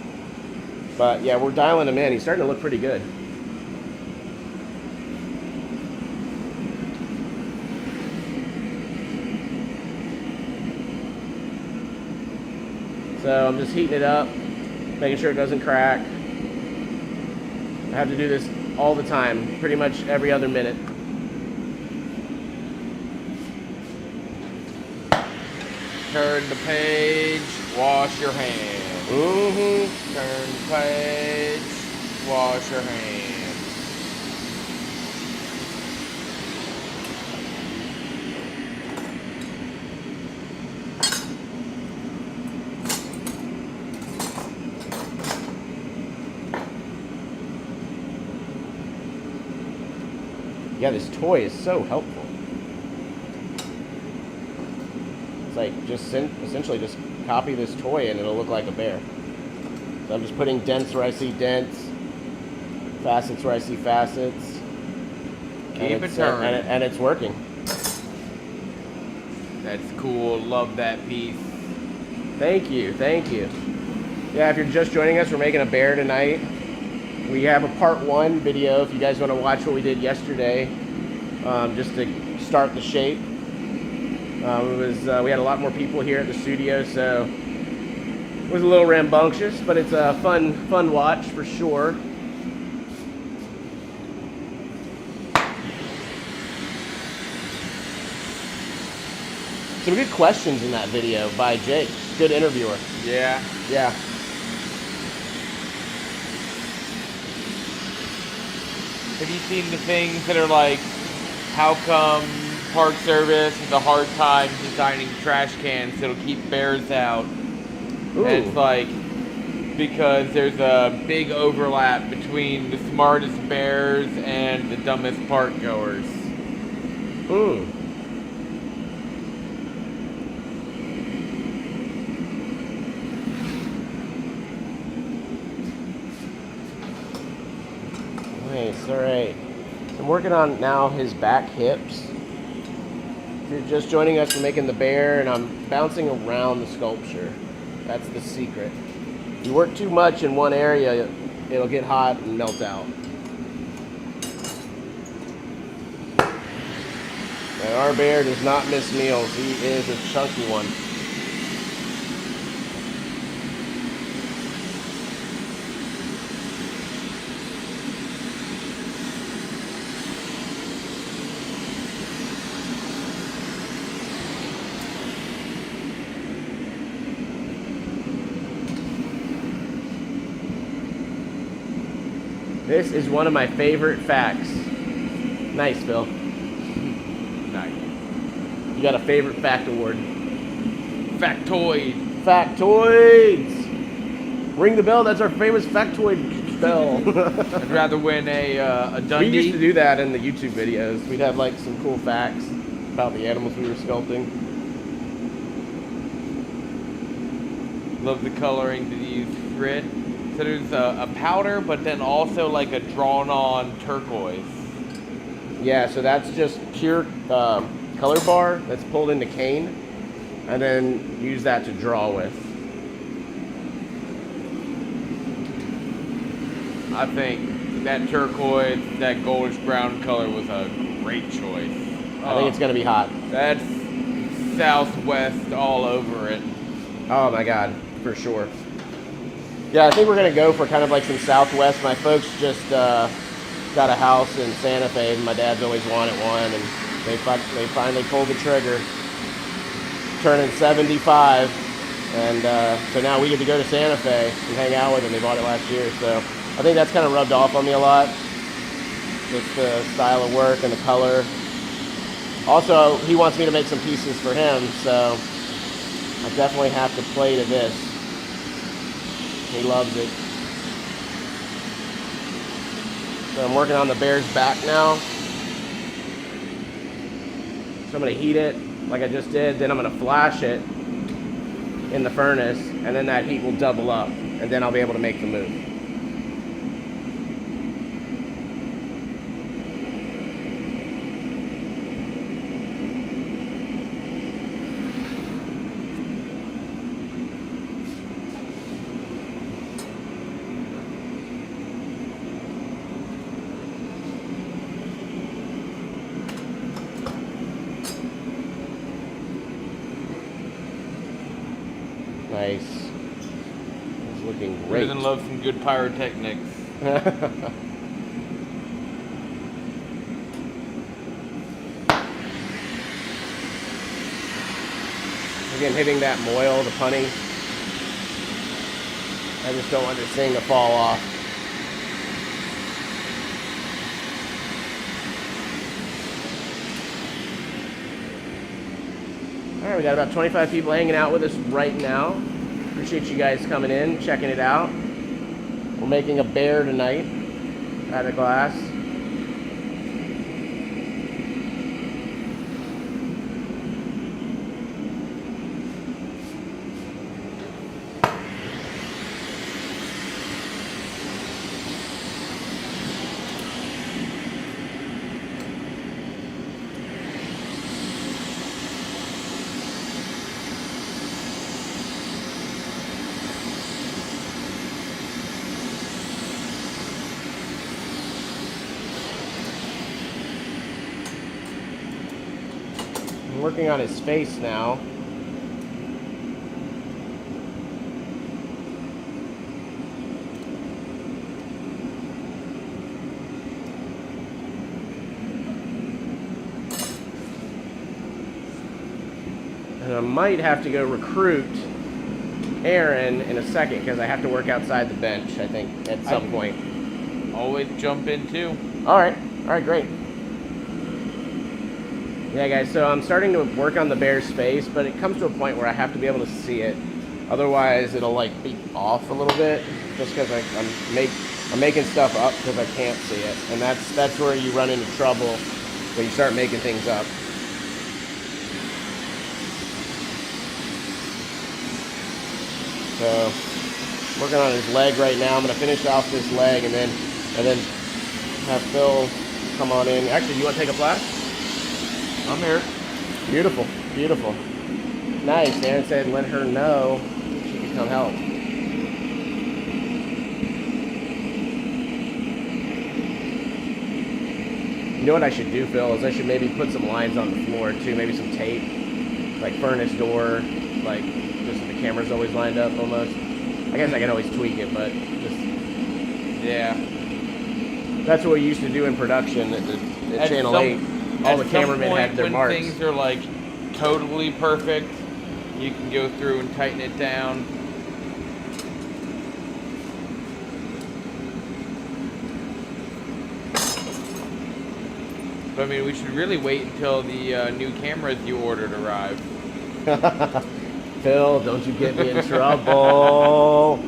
But yeah, we're dialing him in. He's starting to look pretty good. So I'm just heating it up, making sure it doesn't crack. I have to do this all the time, pretty much every other minute. Turn the page, wash your hands. Mm-hmm. Turn the page, wash your hands. Yeah, this toy is so helpful. It's like just essentially just copy this toy and it'll look like a bear. So I'm just putting dents where I see dents, facets where I see facets. Keep it turning. And it's working. That's cool. Love that piece. Thank you, thank you. Yeah, if you're just joining us, we're making a bear tonight. We have a part 1 video if you guys want to watch what we did yesterday, just to start the shape. We had a lot more people here at the studio, so it was a little rambunctious, but it's a fun watch for sure. Some good questions in that video by Jake. Good interviewer. Yeah. Yeah. Have you seen the things that are like, how come Park Service has a hard time designing trash cans that'll keep bears out? Ooh. And it's like, because there's a big overlap between the smartest bears and the dumbest park goers. Mm. Nice, all right. So I'm working on now his back hips. If you're just joining us, we're making the bear, and I'm bouncing around the sculpture. That's the secret. If you work too much in one area, it'll get hot and melt out. And our bear does not miss meals. He is a chunky one. This is one of my favorite facts. Nice, Phil. Nice. You got a favorite fact award. Factoid. Factoids! Ring the bell, that's our famous factoid bell. I'd rather win a Dundee. We used to do that in the YouTube videos. We'd have like some cool facts about the animals we were sculpting. Love the coloring that you use grit. So there's a powder, but then also like a drawn-on turquoise. Yeah, so that's just pure color bar that's pulled into cane, and then use that to draw with. I think that turquoise, that goldish brown color was a great choice. I think it's gonna be hot. That's Southwest all over it. Oh my God, for sure. Yeah, I think we're gonna go for kind of like some Southwest. My folks just got a house in Santa Fe, and my dad's always wanted one, and they finally pulled the trigger, turning 75, and so now we get to go to Santa Fe and hang out with them. They bought it last year, so I think that's kind of rubbed off on me a lot. Just the style of work and the color. Also, he wants me to make some pieces for him, so I definitely have to play to this. He loves it. So I'm working on the bear's back now. So I'm gonna heat it like I just did, then I'm gonna flash it in the furnace, and then that heat will double up, and then I'll be able to make the move. Nice. It's looking Who great. doesn't love some good pyrotechnics? Again, hitting that moil, the punty. I just don't want this thing to fall off. All right, we got about 25 people hanging out with us right now. Appreciate you guys coming in, checking it out. We're making a bear tonight out of glass. I'm working on his face now. And I might have to go recruit Erin in a second because I have to work outside the bench, I think, at some point. Always jump in too. All right, great. Yeah, guys, so I'm starting to work on the bear's face, but it comes to a point where I have to be able to see it. Otherwise, it'll like be off a little bit, just because I'm making stuff up because I can't see it, and that's where you run into trouble when you start making things up. So, working on his leg right now. I'm gonna finish off this leg and then have Phil come on in. Actually, do you want to take a flash? I'm here. Beautiful, beautiful. Nice. Erin said let her know she could come help. You know what I should do, Phil, is I should maybe put some lines on the floor too, maybe some tape, like furnace door, like just so the camera's always lined up almost. I guess I can always tweak it, but just, Yeah. that's what we used to do in production at Channel 8. All the cameramen had their marks. When things are like totally perfect, you can go through and tighten it down. But I mean, we should really wait until the new cameras you ordered arrive. Phil, don't you get me in trouble.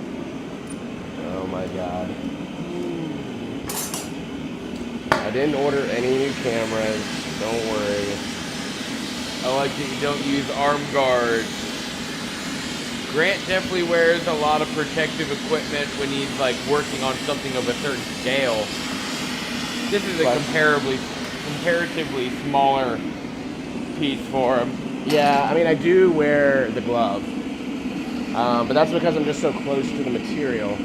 Oh my God. I didn't order any new cameras. Don't worry. I like that you don't use arm guards. Grant definitely wears a lot of protective equipment when he's like working on something of a certain scale. This is a comparatively smaller piece for him. Yeah, I mean, I do wear the glove, but that's because I'm just so close to the material,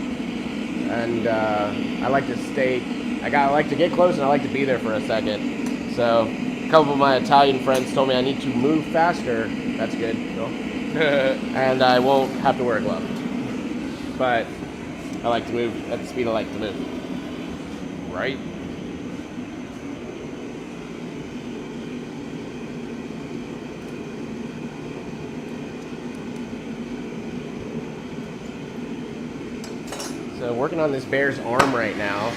and I like to I like to get close, and I like to be there for a second. So a couple of my Italian friends told me I need to move faster. That's good, Phil. And I won't have to wear a glove. But I like to move at the speed I like to move. Right? So working on this bear's arm right now.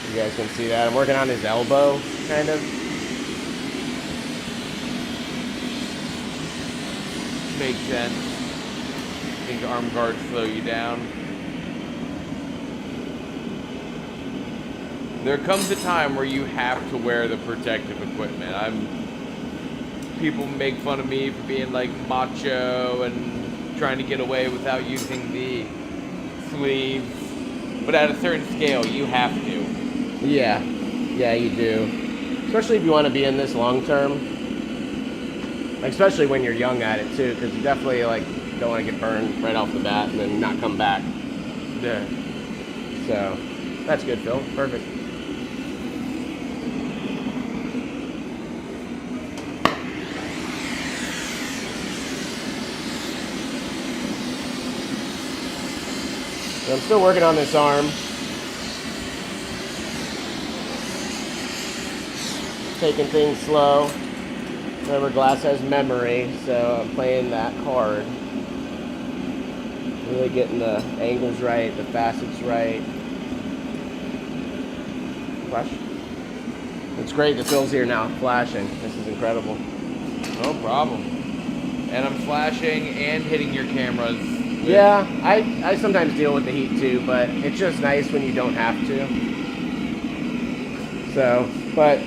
You guys can see that. I'm working on his elbow, kind of. Makes sense. I think arm guards slow you down. There comes a time where you have to wear the protective equipment. People make fun of me for being like macho and trying to get away without using the sleeves. But at a certain scale, you have to. Yeah, yeah, you do. Especially if you want to be in this long term. Especially when you're young at it too, because you definitely like don't want to get burned right off the bat and then not come back. Yeah. So that's good, Phil. Perfect. So I'm still working on this arm. Taking things slow. Remember, glass has memory, so I'm playing that card. Really getting the angles right, the facets right. Flash. It's great that Phil's here now, flashing. This is incredible. No problem. And I'm flashing and hitting your cameras. Yeah, I sometimes deal with the heat too, but it's just nice when you don't have to. So, but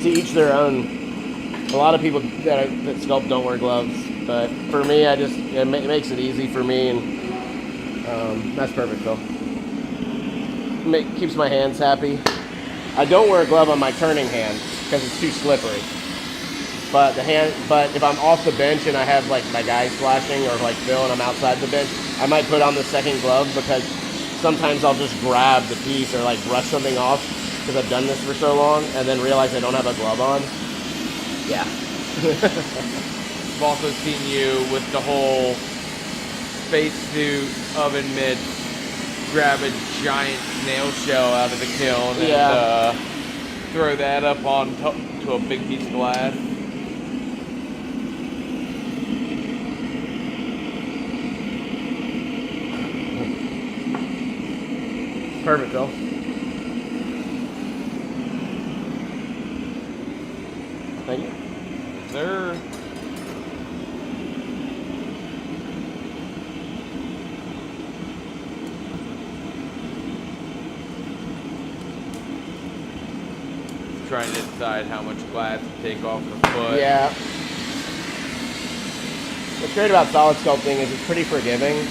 to each their own. A lot of people that sculpt don't wear gloves, but for me, it makes it easy for me, and that's perfect, Phil. Keeps my hands happy. I don't wear a glove on my turning hand because it's too slippery. But if I'm off the bench and I have like my guys flashing or like Phil and I'm outside the bench, I might put on the second glove because sometimes I'll just grab the piece or like brush something off because I've done this for so long and then realize I don't have a glove on. Yeah. I've also seen you with the whole spacesuit oven mitt grab a giant snail shell out of the kiln and throw that up on to a big piece of glass. Perfect, Phil. Thank you. Sir. Trying to decide how much glass to take off the foot. Yeah. What's great about solid sculpting is it's pretty forgiving.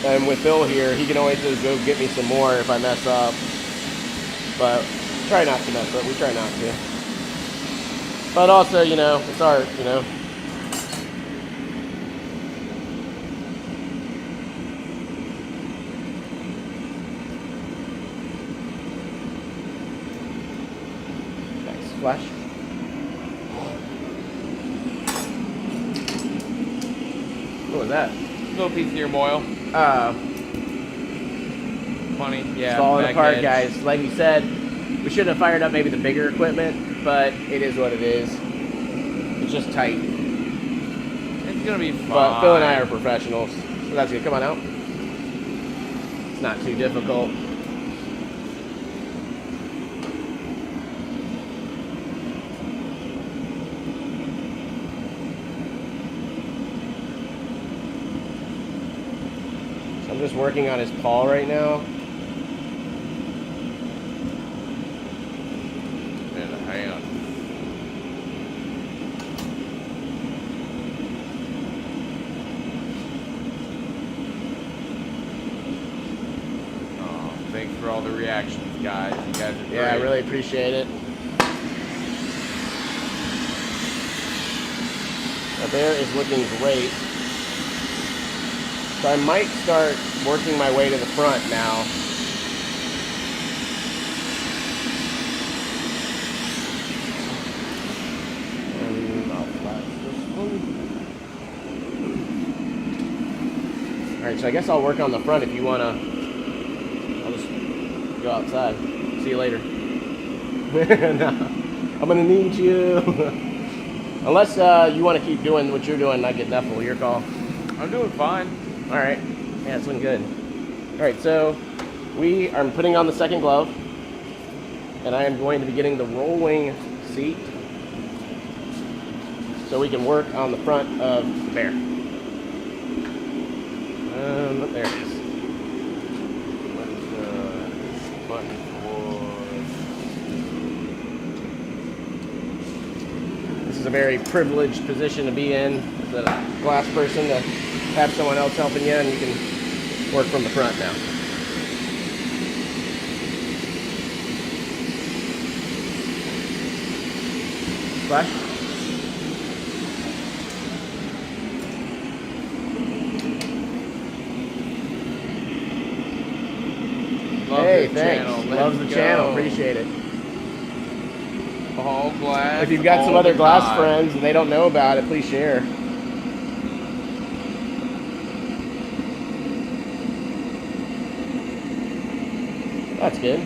And with Phil here, he can always just go get me some more if I mess up. But try not to mess up. We try not to. But also, you know, it's art, you know. Nice. Flash. What was that? Little piece of your moil. Funny, yeah. It's falling apart, edge. guys. Like we said, we should have fired up maybe the bigger equipment, but it is what it is. It's just tight. It's gonna be fine. But Phil and I are professionals, so that's good. Come on out. It's not too difficult. So I'm just working on his paw right now. And a hand. Oh, thanks for all the reactions, guys. You guys are great. Yeah, I really appreciate it. The bear is looking great. So I might start working my way to the front now. And I'll flash this one. Alright, so I guess I'll work on the front if you want to. I'll just go outside. See you later. No, I'm going to need you. Unless you want to keep doing what you're doing, I get Nuffle. Your call. I'm doing fine. All right. Yeah, it's looking good. All right, so we are putting on the second glove, and I am going to be getting the rolling seat so we can work on the front of the bear. There it is. This is a very privileged position to be in as a glass person, to have someone else helping you, and you can work from the front now. Splash. Hey, thanks. Loves the channel. Appreciate it. All glass. If you've got some other glass friends and they don't know about it, please share. That's good.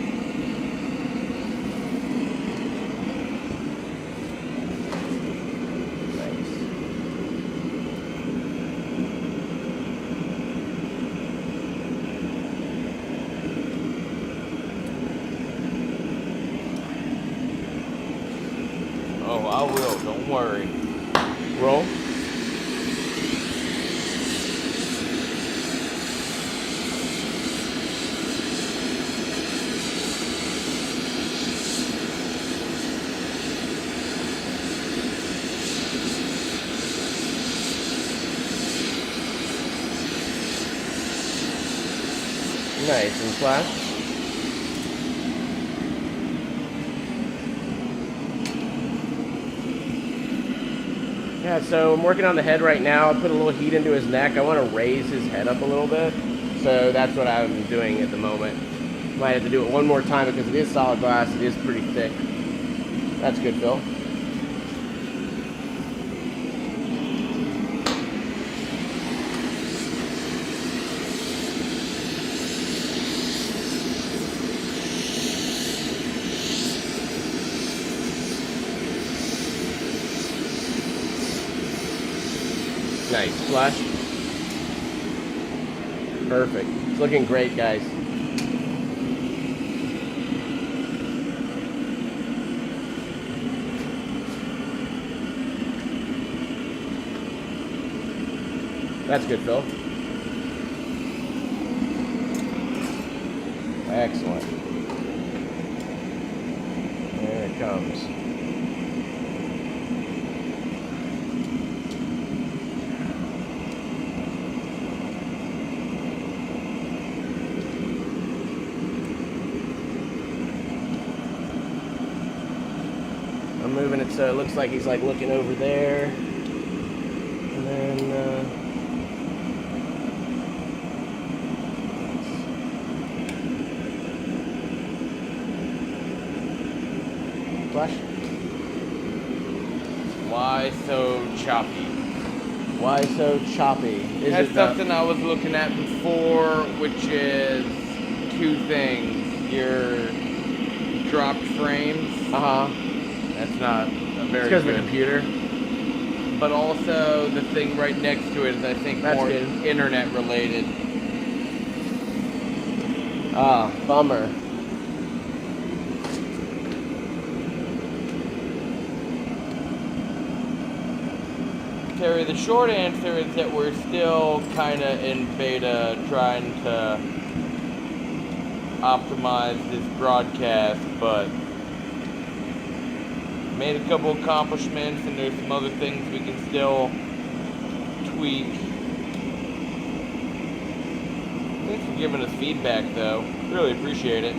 Oh, I will. Don't worry. Roll. Nice. And flash. Yeah, so I'm working on the head right now. I put a little heat into his neck. I want to raise his head up a little bit. So that's what I'm doing at the moment. Might have to do it one more time because it is solid glass. It is pretty thick. That's good, Phil. Nice. Flush. Perfect. It's looking great, guys. That's good, Phil. Excellent. There it comes. I'm moving it so it looks like he's like looking over there. And then flash. Why so choppy? Why so choppy? That's something I was looking at before, which is two things. Your dropped frames. That's not a very because good. of the computer. But also the thing right next to it is, I think, That's more good. internet related. Ah, bummer. Terry, the short answer is that we're still kind of in beta trying to optimize this broadcast, but made a couple accomplishments, and there's some other things we can still tweak. Thanks for giving us feedback, though. Really appreciate it.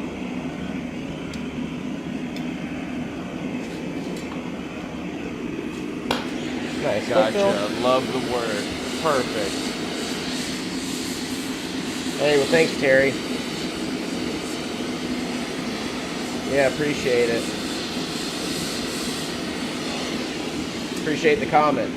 Nice. Gotcha. Love the word. Perfect. Hey, well, thanks, Terry. Yeah, appreciate it. Appreciate the comment.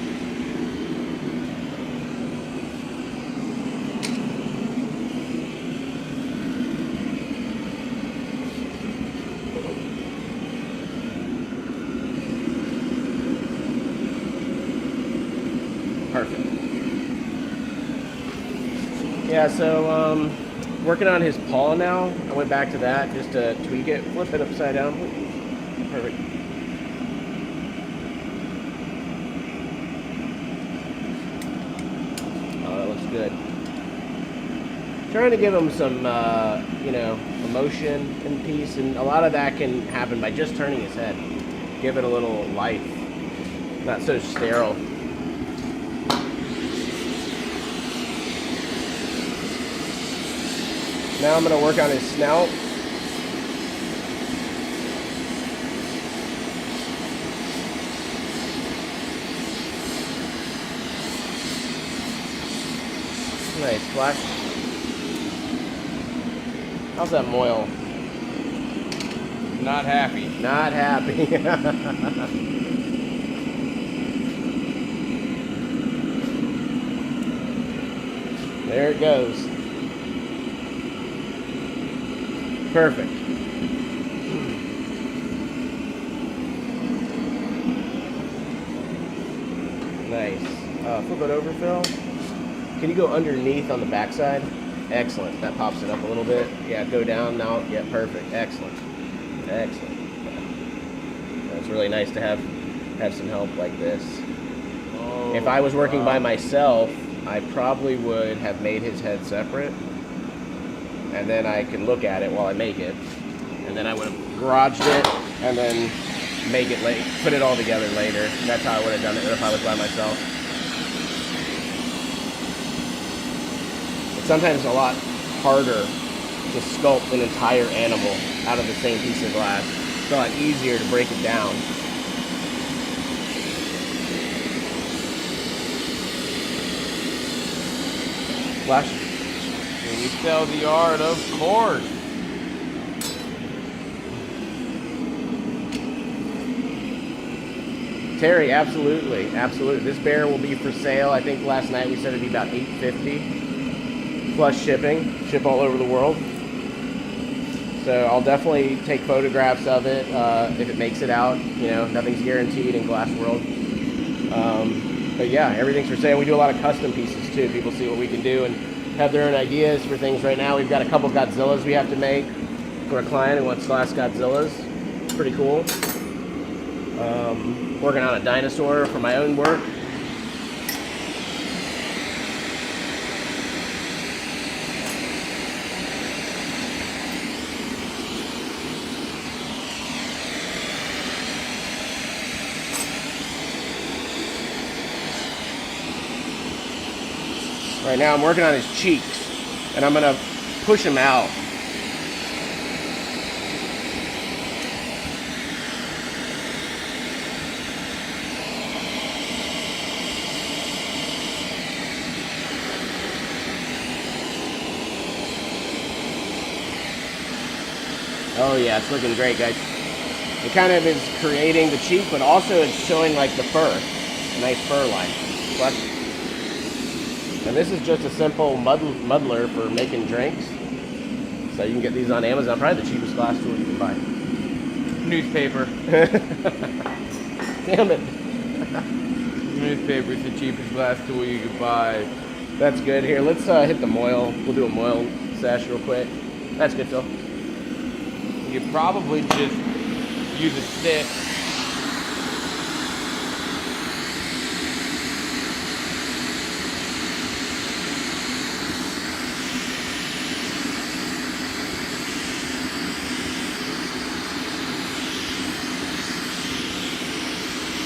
Perfect. Yeah, so working on his paw now. I went back to that just to tweak it. Flip it upside down. Perfect. Oh, that looks good. trying to give him some, you know, emotion and peace, and a lot of that can happen by just turning his head. Give it a little life, not so sterile. Now I'm going to work on his snout. Nice, Flash. How's that moil? Not happy. Not happy. There it goes. Perfect. Nice. Flip it over, Phil. Can you go underneath on the backside? Excellent. That pops it up a little bit. Yeah, go down now. Yeah, perfect. Excellent. Excellent. It's really nice to have some help like this. Oh, if I was working wow. by myself, I probably would have made his head separate, and then I can look at it while I make it, and then I would have garaged it, and then make it late, put it all together later. That's how I would have done it if I was by myself. It's sometimes a lot harder to sculpt an entire animal out of the same piece of glass. It's a lot easier to break it down. Flash. We sell the art, of course. Terry, absolutely, absolutely. This bear will be for sale. I think last night we said it'd be about $850 plus shipping. Ship all over the world. So I'll definitely take photographs of it if it makes it out. You know, nothing's guaranteed in glass world. But yeah, everything's for sale. We do a lot of custom pieces too. People see what we can do and have their own ideas for things. Right now we've got a couple Godzillas we have to make for a client who wants glass Godzillas. It's pretty cool. Working on a dinosaur for my own work. Right now I'm working on his cheeks, and I'm gonna push him out. Oh yeah, it's looking great, guys. It kind of is creating the cheek, but also it's showing like the fur, a nice fur line. What? And this is just a simple muddler for making drinks. So you can get these on Amazon. Probably the cheapest glass tool you can buy. Newspaper. Damn it. Newspaper is the cheapest glass tool you could buy. That's good. Here, let's hit the moil. We'll do a moil sesh real quick. That's good, Phil. You could probably just use a stick.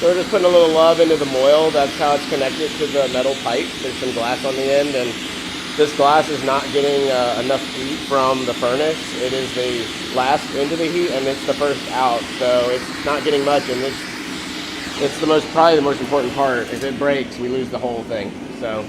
So we're just putting a little love into the moil. That's how it's connected to the metal pipe. There's some glass on the end, and this glass is not getting enough heat from the furnace. It is the last into the heat, and it's the first out. So it's not getting much, and it's probably the most important part. If it breaks, we lose the whole thing. So.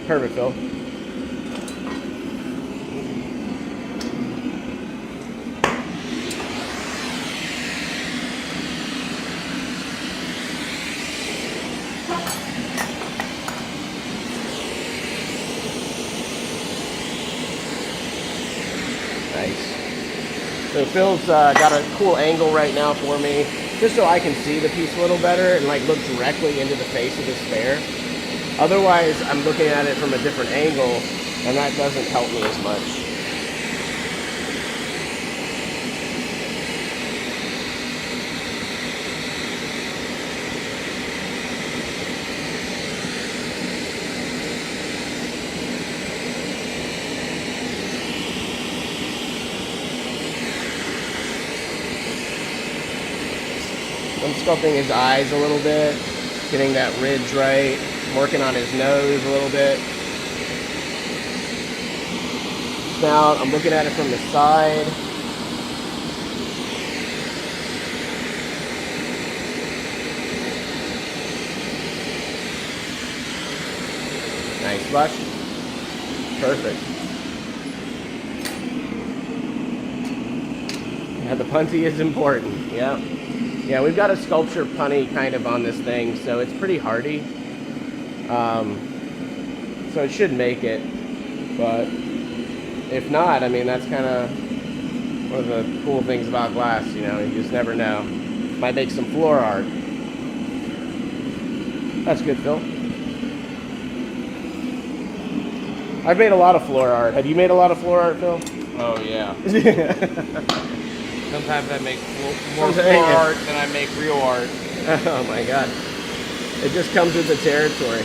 Perfect, Phil. Nice. So Phil's got a cool angle right now for me, just so I can see the piece a little better and like look directly into the face of this bear. Otherwise, I'm looking at it from a different angle, and that doesn't help me as much. I'm sculpting his eyes a little bit, getting that ridge right, working on his nose a little bit. Snout, I'm looking at it from the side. Nice flush. Perfect. Yeah, the punty is important. Yep. Yeah, we've got a sculpture punty kind of on this thing, so it's pretty hardy. So it should make it, but if not, I mean, that's kind of one of the cool things about glass, you know, you just never know. Might make some floor art. That's good, Phil. I've made a lot of floor art. Have you made a lot of floor art, Phil? Oh, yeah. Sometimes I make more floor art than I make real art. Oh my God. It just comes with the territory.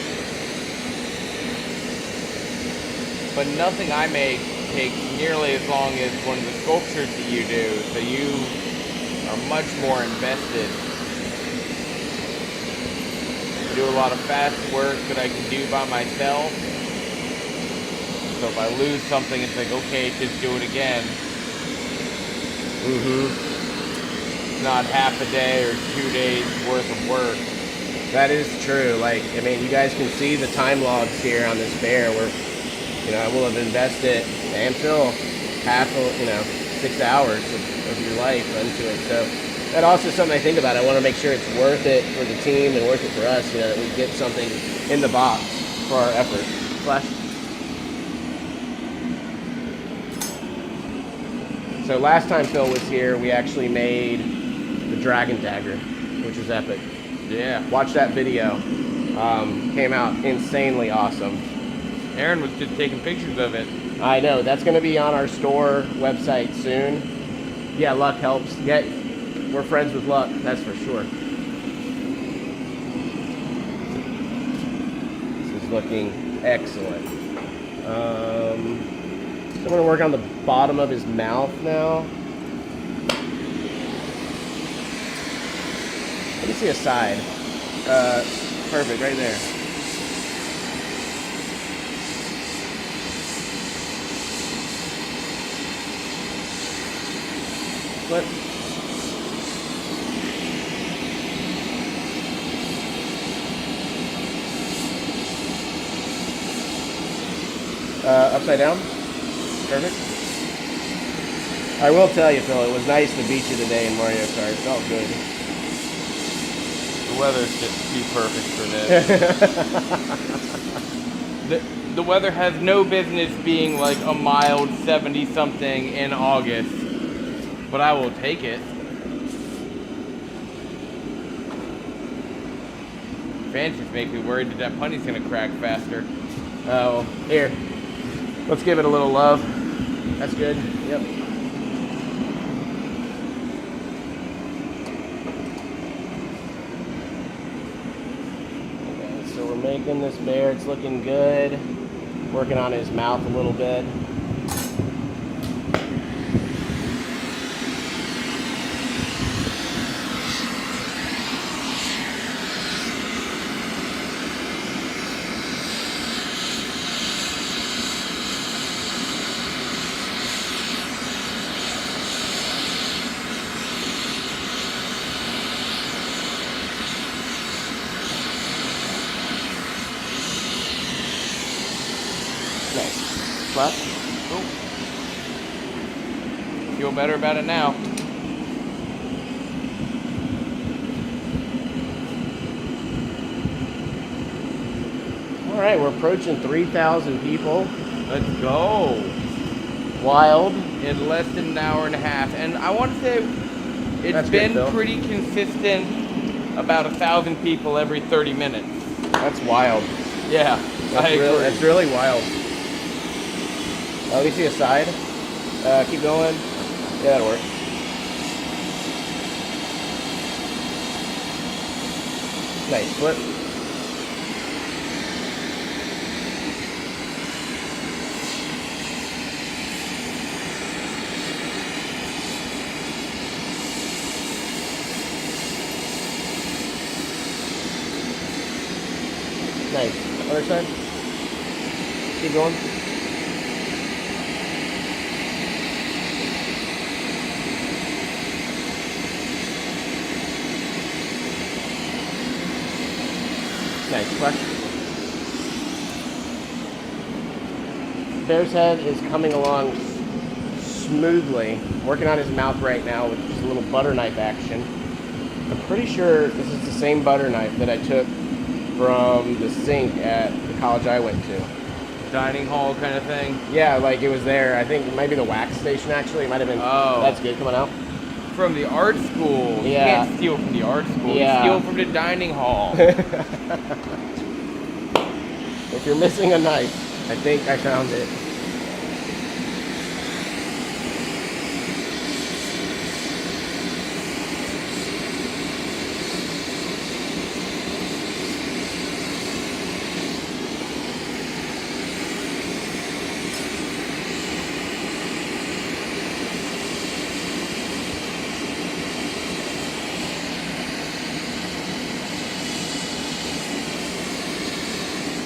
But nothing I make takes nearly as long as one of the sculptures that you do, so you are much more invested. I do a lot of fast work that I can do by myself. So if I lose something, it's like, okay, just do it again. It's not half a day or 2 days worth of work. That is true. Like, I mean, you guys can see the time logs here on this bear where, you know, I will have invested, and Phil, half of, 6 hours of your life into it. So that also is something I think about. I want to make sure it's worth it for the team and worth it for us, you know, that we get something in the box for our effort. Flash. So last time Phil was here, we actually made the dragon dagger, which was epic. Yeah. Watch that video. Came out insanely awesome. Erin was just taking pictures of it. I know. That's going to be on our store website soon. Yeah, luck helps. Yeah, we're friends with luck, that's for sure. This is looking excellent. I'm going to work on the bottom of his mouth now. Let me see a side. Perfect, right there. Flip. Upside down. Perfect. I will tell you, Phil, it was nice to beat you today in Mario Kart. It felt good. The weather's just too perfect for this. The weather has no business being like a mild 70-something in August, but I will take it. Fans just make me worried that punty's gonna crack faster. Oh, here. Let's give it a little love. That's good. Yep. Okay, so we're making this bear. It's looking good. Working on his mouth a little bit. Nice. Flat. Cool. Feel better about it now. All right, we're approaching 3,000 people. Let's go. Wild. In less than an hour and a half. And I want to say it's That's been good, Phil. pretty consistent, about 1,000 people every 30 minutes. That's wild. Yeah, I agree. That's really wild. Let me see a side. Keep going. Yeah, that'll work. Nice. Flip. Nice. Other side. Keep going. Nice. Flush. Bear's head is coming along smoothly. Working on his mouth right now with just a little butter knife action. I'm pretty sure this is the same butter knife that I took from the sink at the college I went to. Dining hall kind of thing? Yeah, like it was there. I think it might be the wax station actually. It might have been. Oh. That's good. Come on out. From the art school. You Yeah. can't steal from the art school. Yeah. You steal from the dining hall. If you're missing a knife, I think I found it.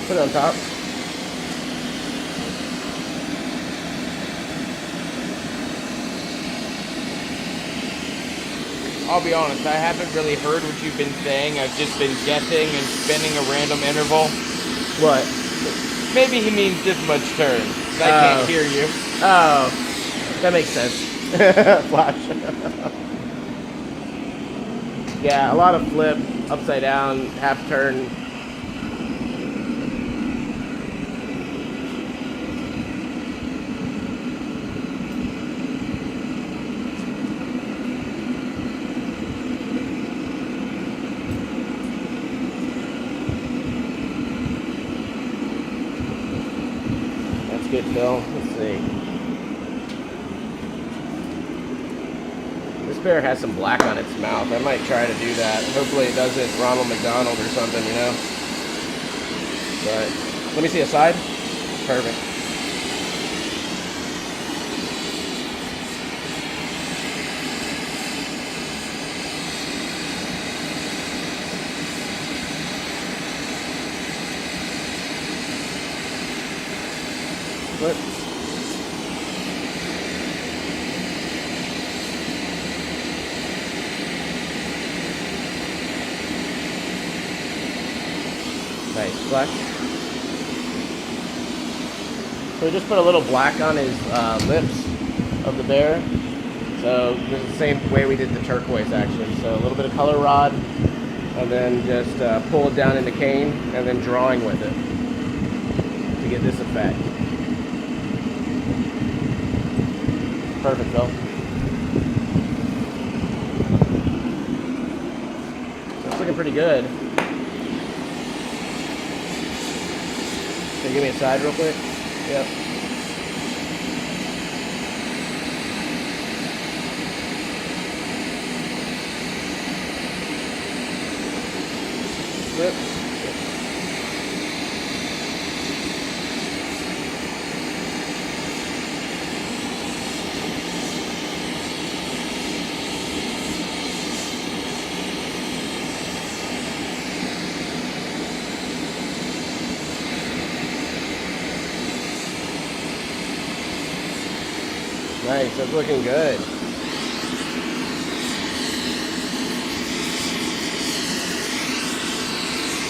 Put it on top. I'll be honest, I haven't really heard what you've been saying. I've just been guessing and spinning a random interval. What? Maybe he means this much turn. I can't hear you. Oh, that makes sense. Flash. Yeah, a lot of flip, upside down, half turn. Good, Phil. Let's see. This bear has some black on its mouth. I might try to do that. Hopefully it doesn't Ronald McDonald or something, you know? But let me see a side. Perfect. Flip. Nice. Flush. So we just put a little black on his lips of the bear. So this is the same way we did the turquoise actually. So a little bit of color rod and then just pull it down into cane and then drawing with it to get this effect. Perfect, Phil. That's looking pretty good. Can you give me a side real quick? Yep. Flip. Nice, that's looking good.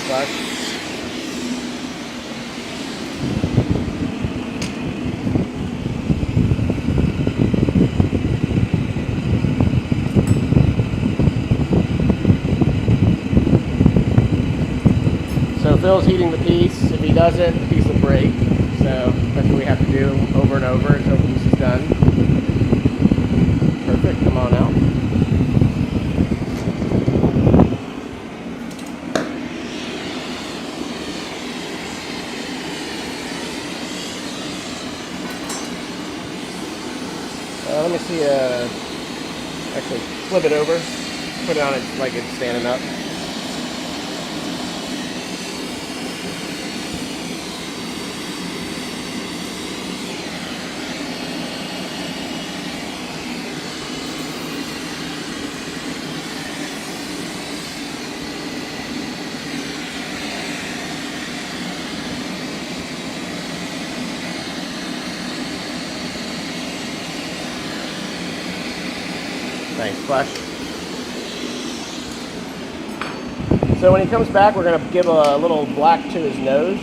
Flush. So Phil's heating the piece. If he doesn't, the piece will break. So that's what we have to do over and over until the piece is done. Perfect, come on out. Let me see. Actually, flip it over. Put it on it like it's standing up. Nice flush. So when he comes back, we're going to give a little black to his nose.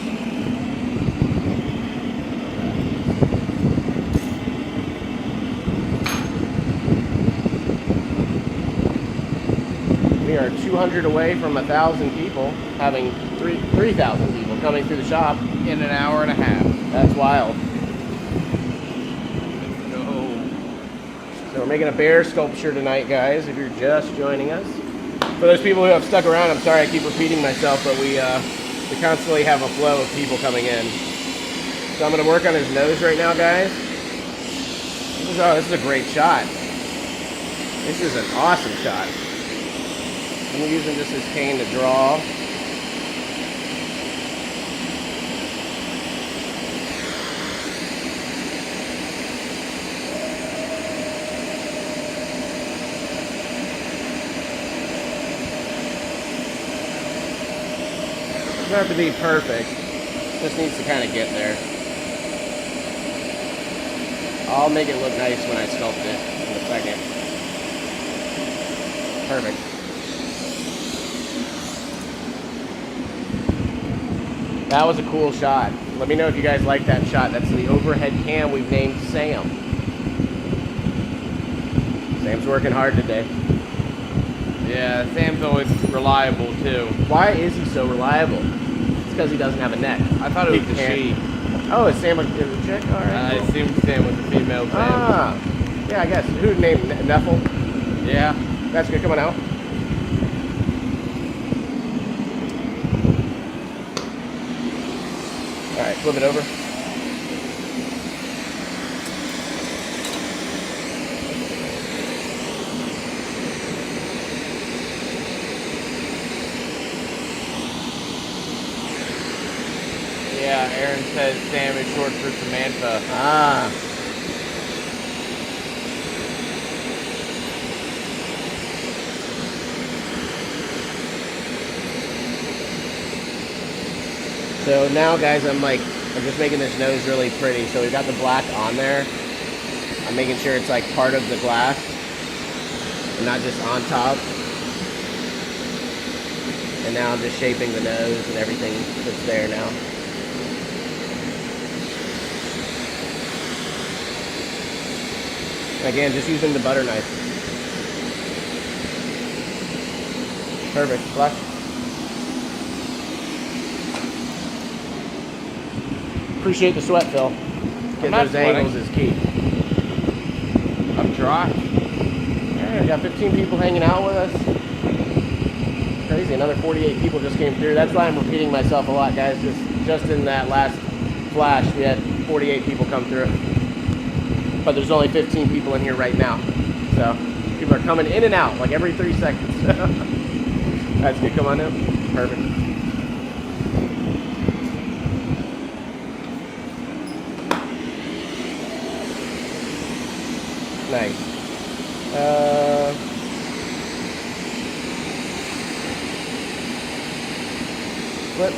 We are 200 away from 1,000 people, having 3,000 people coming through the shop. In an hour and a half. That's wild. No. So we're making a bear sculpture tonight, guys, if you're just joining us. For those people who have stuck around, I'm sorry I keep repeating myself, but we constantly have a flow of people coming in. So I'm going to work on his nose right now, guys. This is a great shot. This is an awesome shot. I'm using just his cane to draw. Doesn't have to be perfect, just needs to kind of get there. I'll make it look nice when I sculpt it in a second. Perfect. That was a cool shot. Let me know if you guys like that shot. That's the overhead cam we've named Sam. Sam's working hard today. Yeah, Sam's always reliable too. Why is he so reliable? It's because he doesn't have a neck. I thought it was a she. Oh, is Sam a chick? All right. I Cool. assumed Sam was a female Sam. Ah, yeah, I guess. Who named Neffel? Yeah. That's good. Come on out. All right, flip it over. Yeah, Erin says Sam is short for Samantha. Ah. So now, guys, I'm just making this nose really pretty. So we've got the black on there. I'm making sure it's like part of the glass and not just on top. And now I'm just shaping the nose and everything that's there now. Again, just using the butter knife. Perfect. Flush. Appreciate the sweat, Phil. Getting those angles is key. I'm dry. Yeah, we got 15 people hanging out with us. Crazy, another 48 people just came through. That's why I'm repeating myself a lot, guys. Just in that last flash, we had 48 people come through. But there's only 15 people in here right now. So people are coming in and out like every 3 seconds. That's good. Come on in. Perfect. Nice. Flip.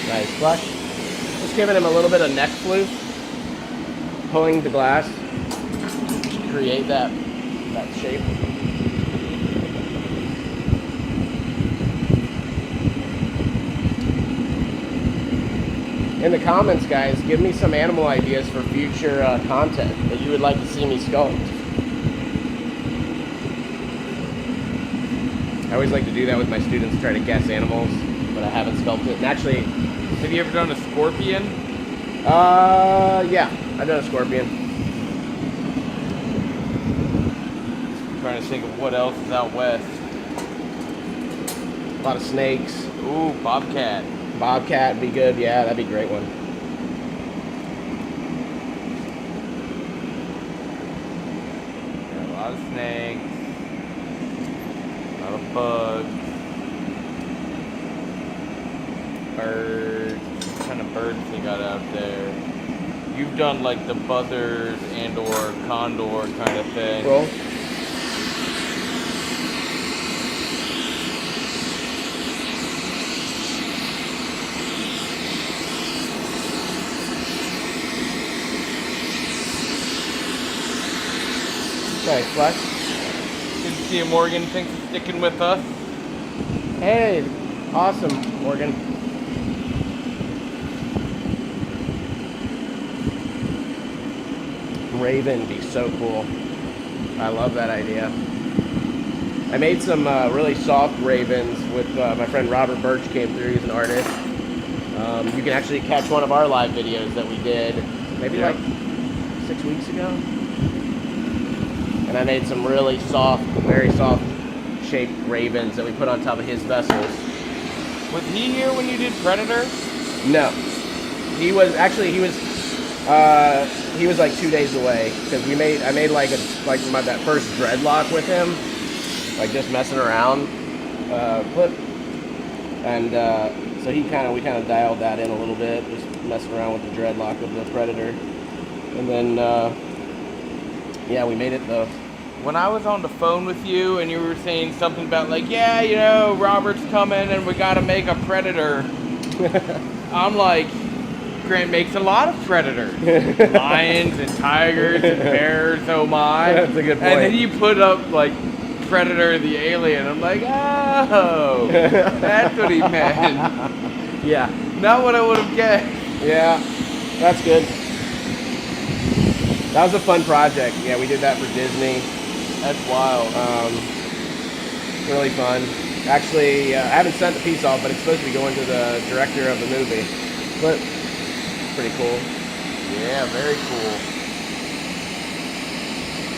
Nice flush. Just giving him a little bit of neck floof, pulling the glass to create that shape. in the comments, guys, give me some animal ideas for future content that you would like to see me sculpt. I always like to do that with my students, try to guess animals, but I haven't sculpted. And actually, have you ever done a scorpion? Yeah, I've done a scorpion. I'm trying to think of what else is out west. A lot of snakes. Ooh, bobcat. Bobcat would be good. Yeah, that'd be a great one. Yeah, a lot of snakes. A lot of bugs. Birds. What kind of birds they got out there? You've done like the buzzards and or condor kind of thing. Roll. Nice, Flex. Good to see you, Morgan. Thanks for sticking with us. Hey, awesome, Morgan. Raven be so cool. I love that idea. I made some really soft ravens with my friend Robert Birch came through. He's an artist. You can actually catch one of our live videos that we did maybe like 6 weeks ago. And I made some really soft, very soft shaped ravens that we put on top of his vessels. Was he here when you did Predator? No, he was like 2 days away because I made like that first dreadlock with him, like just messing around clip, and so we kind of dialed that in a little bit, just messing around with the dreadlock of the Predator, and then yeah, we made it though. When I was on the phone with you and you were saying something about like, yeah, you know, Robert's coming and we gotta make a Predator, I'm like, Grant makes a lot of Predators. Lions and tigers and bears, oh my. That's a good point. And then you put up like Predator the Alien. I'm like, oh, that's what he meant. Yeah. Not what I would have guessed. Yeah, that's good. That was a fun project. Yeah, we did that for Disney. That's wild. Really fun. Actually, I haven't sent the piece off, but it's supposed to be going to the director of the movie. But pretty cool. Yeah, very cool.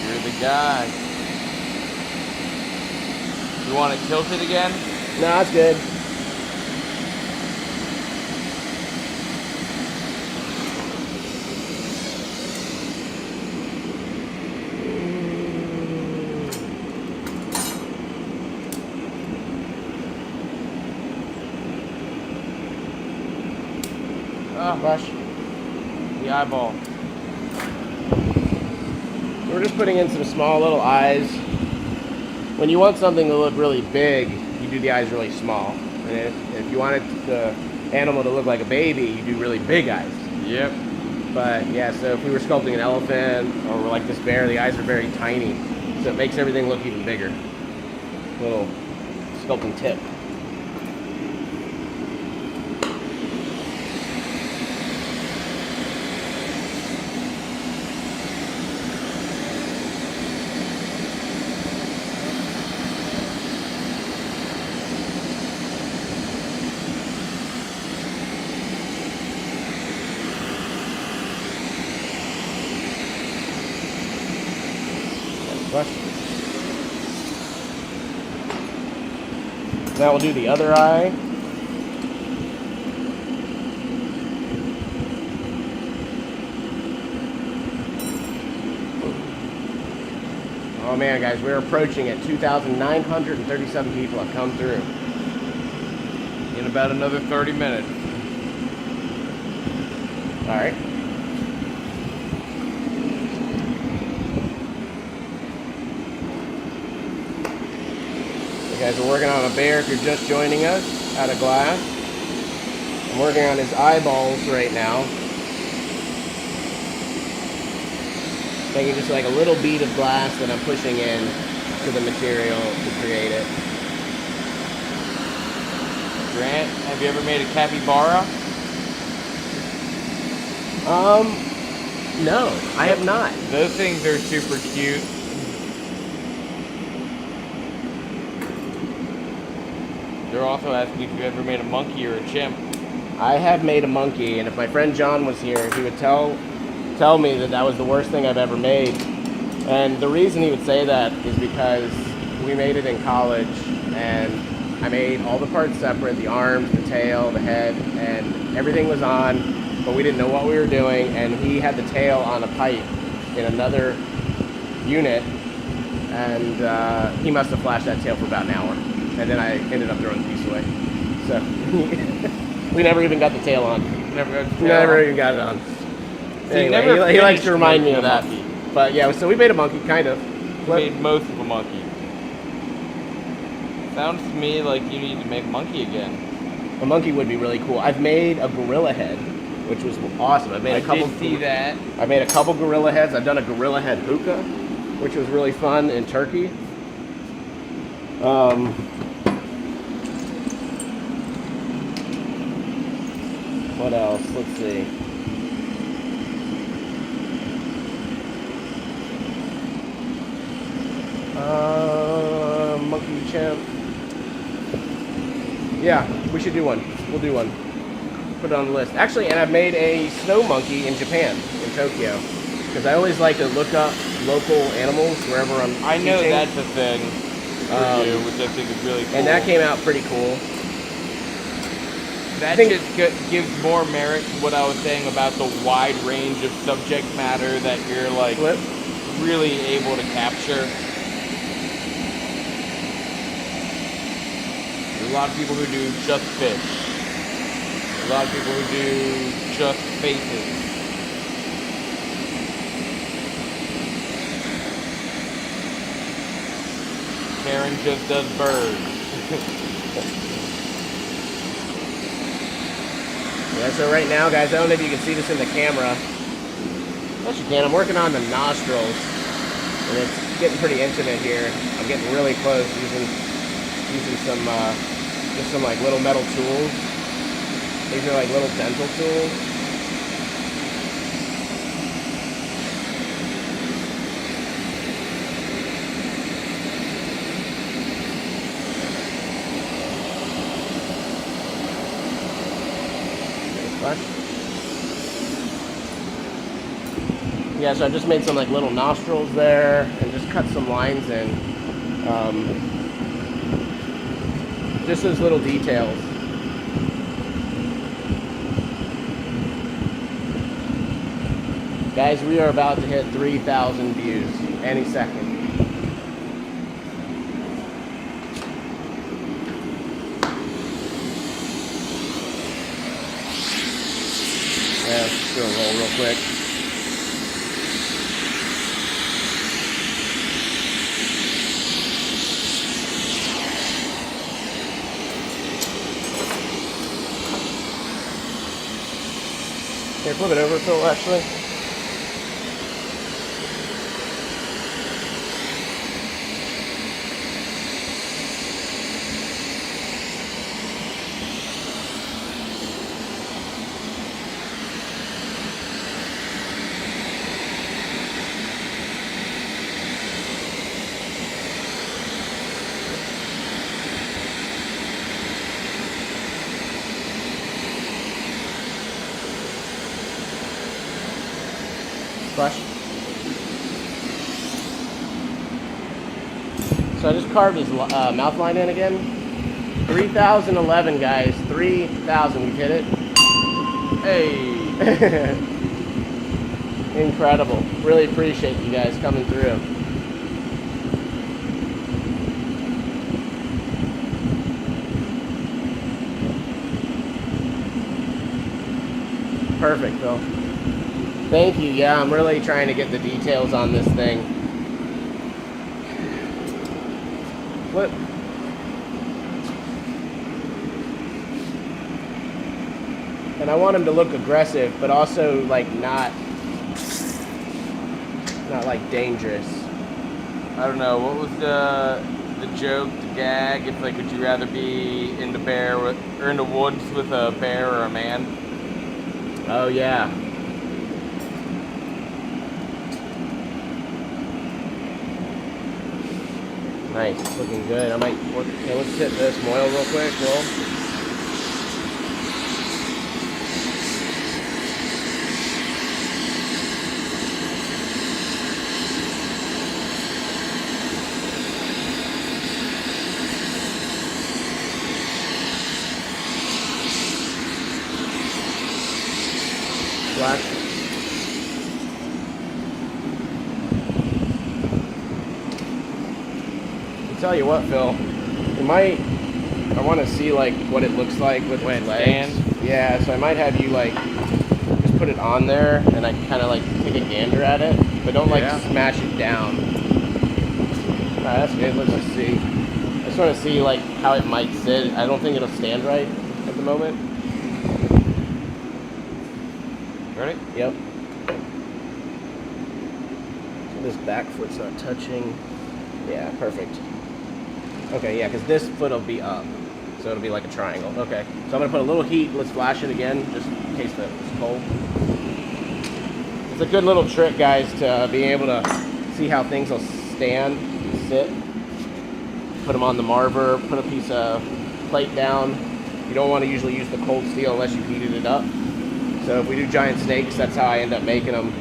You're the guy. You want it tilted again? No, that's good. Brush. The eyeball. We're just putting in some small little eyes. When you want something to look really big, you do the eyes really small. And if you want the animal to look like a baby, you do really big eyes. Yep. But yeah, so if we were sculpting an elephant or like this bear, the eyes are very tiny. So it makes everything look even bigger. Little sculpting tip. Now we'll do the other eye. Oh man, guys, we're approaching it. 2,937 people have come through. In about another 30 minutes. All right. Guys, we're working on a bear if you're just joining us out of glass. I'm working on his eyeballs right now. Taking just like a little bead of glass that I'm pushing in to the material to create it. Grant, have you ever made a capybara? No, I have not. Those things are super cute. They're also asking if you ever made a monkey or a chimp. I have made a monkey, and if my friend John was here, he would tell me that that was the worst thing I've ever made. And the reason he would say that is because we made it in college, and I made all the parts separate, the arms, the tail, the head, and everything was on, but we didn't know what we were doing, and he had the tail on a pipe in another unit, and he must have flashed that tail for about an hour, and then I ended up throwing the piece away. So we never even got the tail on. Never even got it on. So Anyway, he likes to remind me of that. Monkey. But yeah, so we made a monkey, kind of. You made most of a monkey. Sounds to me like you need to make a monkey again. A monkey would be really cool. I've made a gorilla head, which was awesome. I did see that. I made a couple gorilla heads. I've done a gorilla head hookah, which was really fun in Turkey. What else? Let's see. Monkey chimp. Yeah, we should do one. We'll do one. Put it on the list. Actually, and I've made a snow monkey in Japan, in Tokyo, because I always like to look up local animals wherever I'm I know teaching. that's a thing for you, which I think is really cool. And that came out pretty cool. That just gives more merit to what I was saying about the wide range of subject matter that you're like really able to capture. There's a lot of people who do just fish. There's a lot of people who do just faces. Karen just does birds. Yeah, so right now, guys, I don't know if you can see this in the camera. Yes, you can. I'm working on the nostrils, and it's getting pretty intimate here. I'm getting really close using some just some like little metal tools. These are like little dental tools. Yeah, so I just made some like little nostrils there and just cut some lines in. Just those little details. Guys, we are about to hit 3,000 views any second. Yeah, let's just do a roll real quick. Here, flip it over, Phil, actually. Flush. So I just carved his mouth line in again. 3,011, guys. 3,000. We've hit it. Hey! Incredible. Really appreciate you guys coming through. Perfect, Phil. Thank you. Yeah, I'm really trying to get the details on this thing. Flip. And I want him to look aggressive, but also like not like dangerous. I don't know, what was the joke, the gag? It's like, would you rather be in the in the woods with a bear or a man? Oh yeah. Nice, it's looking good. I might work. Okay, let's hit this oil real quick, Will. Flash. Tell you what, Phil, it might. I want to see like what it looks like with my legs. Yeah, so I might have you like just put it on there, and I kind of like take a gander at it, but don't like smash it down. Alright, that's good. Let's just see. I just want to see like how it might sit. I don't think it'll stand right at the moment. Ready? Yep. So this back foot's not touching. Yeah, perfect. Okay, yeah, because this foot will be up, so it'll be like a triangle. Okay, so I'm gonna put a little heat. Let's flash it again, just in case it's cold. It's a good little trick, guys, to being able to see how things will stand, sit. Put them on the marver, put a piece of plate down. You don't want to usually use the cold steel unless you've heated it up. So if we do giant snakes, that's how I end up making them.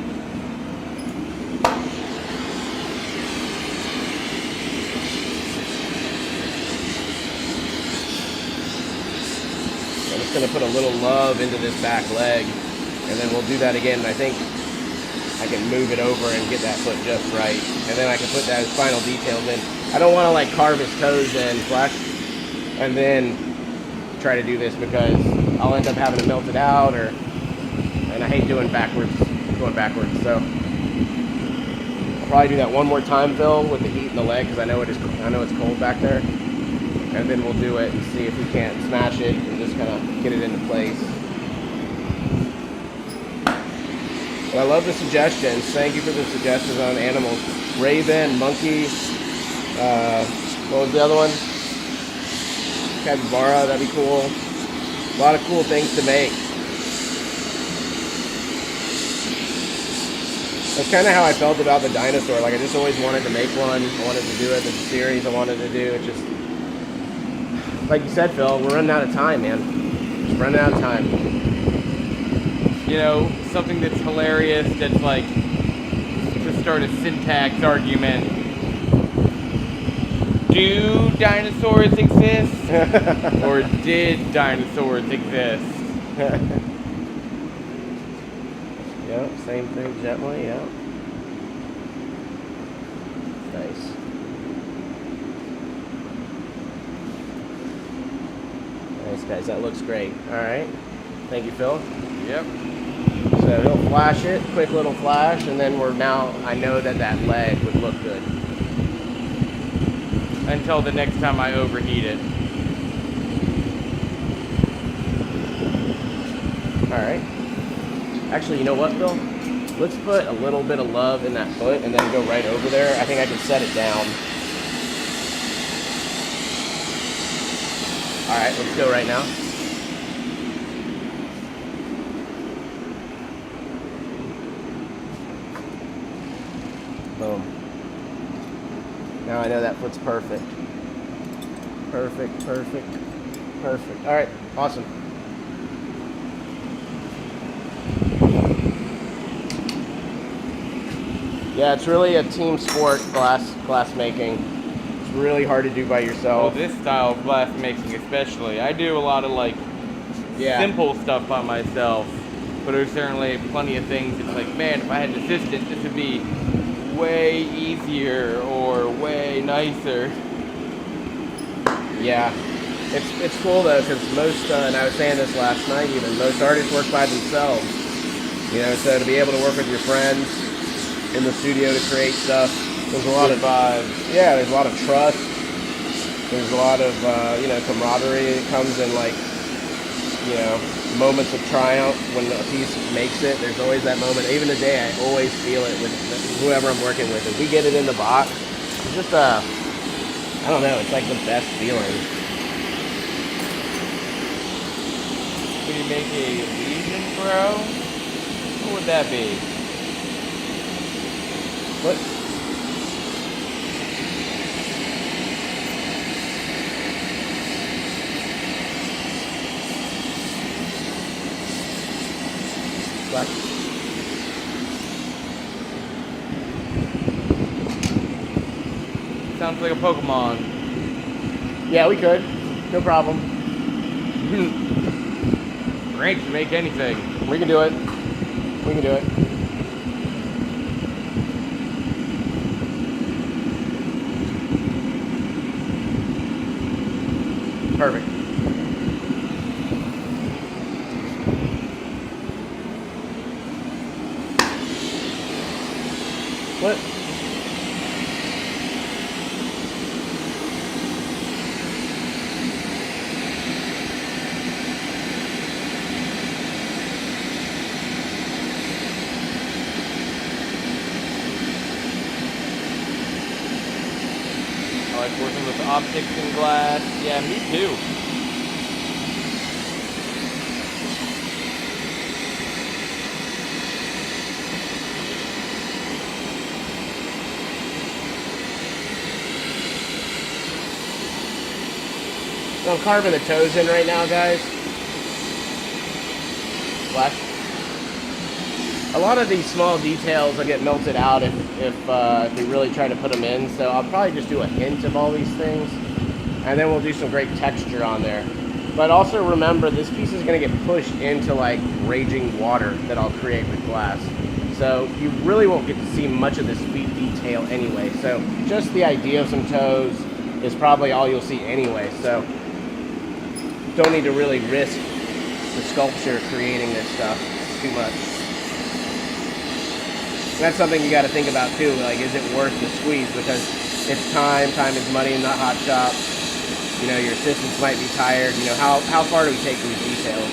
I'm just going to put a little love into this back leg, and then we'll do that again. I think I can move it over and get that foot just right, and then I can put those final details in. I don't want to like carve his toes in flesh and then try to do this because I'll end up having to melt it out, and I hate going backwards. So I'll probably do that one more time, Phil, with the heat in the leg because I know it's cold back there. And then we'll do it and see if we can't smash it and just kind of get it into place. Well, I love the suggestions. Thank you for the suggestions on animals. Raven, monkey, what was the other one? Capybara, that'd be cool. A lot of cool things to make. That's kind of how I felt about the dinosaur. Like I just always wanted to make one. I wanted to do it. There's a series I wanted to do. It's just, like you said, Phil, we're running out of time, man. Just running out of time. You know, something that's hilarious, that's like, to start a syntax argument. Do dinosaurs exist? Or did dinosaurs exist? Yep, same thing gently, yeah. Nice. Nice, guys, that looks great. All right, thank you, Phil. Yep. So he'll flash it, quick little flash, and then I know that leg would look good. Until the next time I overheat it. All right. Actually, you know what, Phil? Let's put a little bit of love in that foot and then go right over there. I think I can set it down. All right, let's go right now. Boom. Now I know that foot's perfect. Perfect, perfect, perfect. All right, awesome. Yeah, it's really a team sport, glass making. It's really hard to do by yourself. Well, this style of glass making especially. I do a lot of like simple stuff by myself, but there's certainly plenty of things it's like, man, if I had an assistant, this would be way easier or way nicer. Yeah, it's cool though, because most, and I was saying this last night even, most artists work by themselves. You know, so to be able to work with your friends in the studio to create stuff, there's a lot of vibes. Yeah, there's a lot of trust. There's a lot of camaraderie that comes in, like, you know, moments of triumph when a piece makes it. There's always that moment. Even today, I always feel it with whoever I'm working with. If we get it in the box, it's just I don't know. It's like the best feeling. Could you make a lesion throw? What would that be? What? looks like a Pokemon. Yeah, we could. No problem. Grant can make anything. We can do it. We can do it. Perfect. What? I like working with optics and glass. Yeah, me too. So I'm carving the toes in right now, guys. Flash. A lot of these small details will get melted out if we really try to put them in. So I'll probably just do a hint of all these things, and then we'll do some great texture on there. But also remember, this piece is going to get pushed into like raging water that I'll create with glass. So you really won't get to see much of this feet detail anyway. So just the idea of some toes is probably all you'll see anyway. So don't need to really risk the sculpture creating this stuff too much. That's something you got to think about too. Like, is it worth the squeeze? Because it's time is money in the hot shop. You know, your assistants might be tired. You know, how far do we take these details?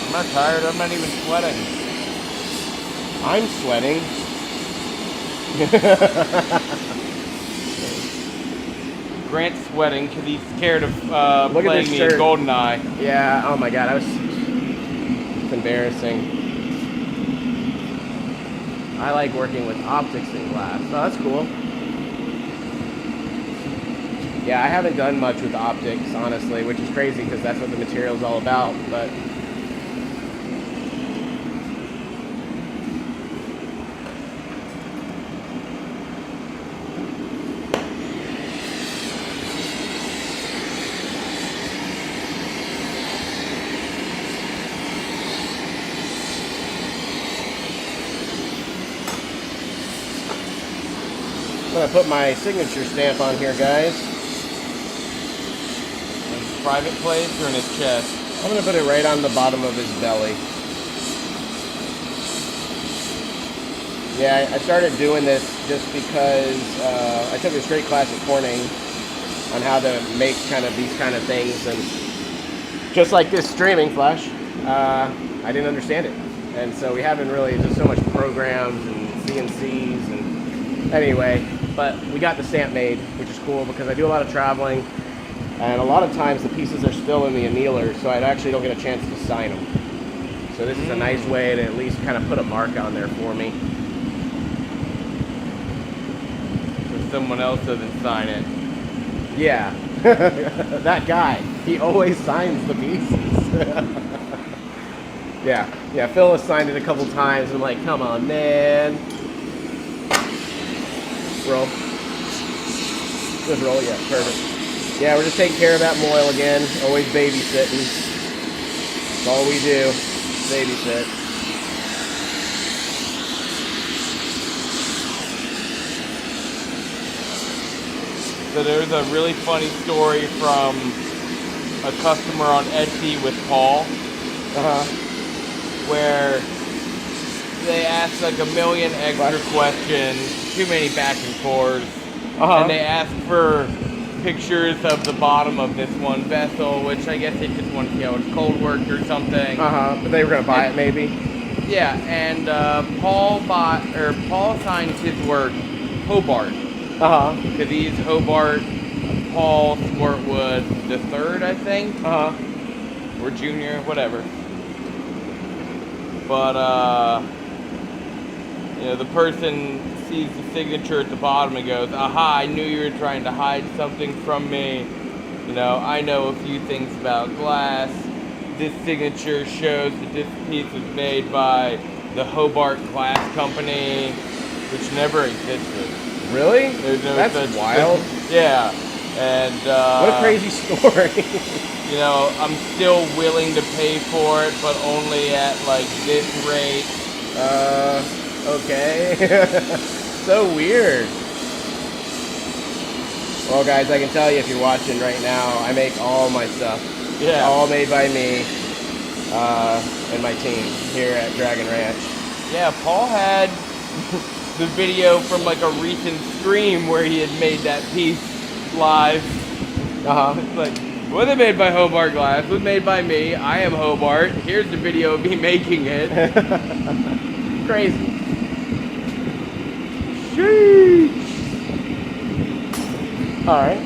I'm not tired. I'm not even sweating. I'm sweating. Grant's sweating because he's scared of Look at playing this me in shirt. GoldenEye. Yeah. Oh my God. It's embarrassing. I like working with optics in glass. Oh, that's cool. Yeah, I haven't done much with optics, honestly, which is crazy because that's what the material's all about, but I'm gonna put my signature stamp on here, guys. In his private place or in his chest? I'm gonna put it right on the bottom of his belly. Yeah, I started doing this just because I took this great class at Corning on how to make kind of these kind of things, and just like this streaming flash, I didn't understand it, and so we haven't really, there's so much programs and CNCs and anyway, but we got the stamp made, which is cool because I do a lot of traveling, and a lot of times the pieces are still in the annealer, so I actually don't get a chance to sign them. So this is a nice way to at least kind of put a mark on there for me. So someone else doesn't sign it. Yeah, that guy, he always signs the pieces. Yeah, Phil has signed it a couple times, and I'm like, come on, man. Roll. Just roll, yeah, perfect. Yeah, we're just taking care of that moil again. Always babysitting. That's all we do. Babysit. So there's a really funny story from a customer on Etsy with Paul, where they asked like a million extra questions, too many back and forth, and they asked for pictures of the bottom of this one vessel, which I guess they just want to see how it's cold worked or something. But they were gonna buy it maybe. Yeah, and Paul signs his work Hobart. Because he's Hobart Paul Squirtwood the third, I think. Or junior, whatever. But you know, the person sees the signature at the bottom and goes, "Aha! I knew you were trying to hide something from me. You know, I know a few things about glass. This signature shows that this piece was made by the Hobart Glass Company, which never existed." Really? There's That's wild. Yeah, and What a crazy story. you know, I'm still willing to pay for it, but only at like this rate. Okay. So weird. Well, guys, I can tell you if you're watching right now, I make all my stuff. Yeah. All made by me and my team here at Dragon Ranch. Yeah, Paul had the video from like a recent stream where he had made that piece live. It's like, wasn't made by Hobart Glass, was made by me. I am Hobart. Here's the video of me making it. Crazy. Sheesh. All right.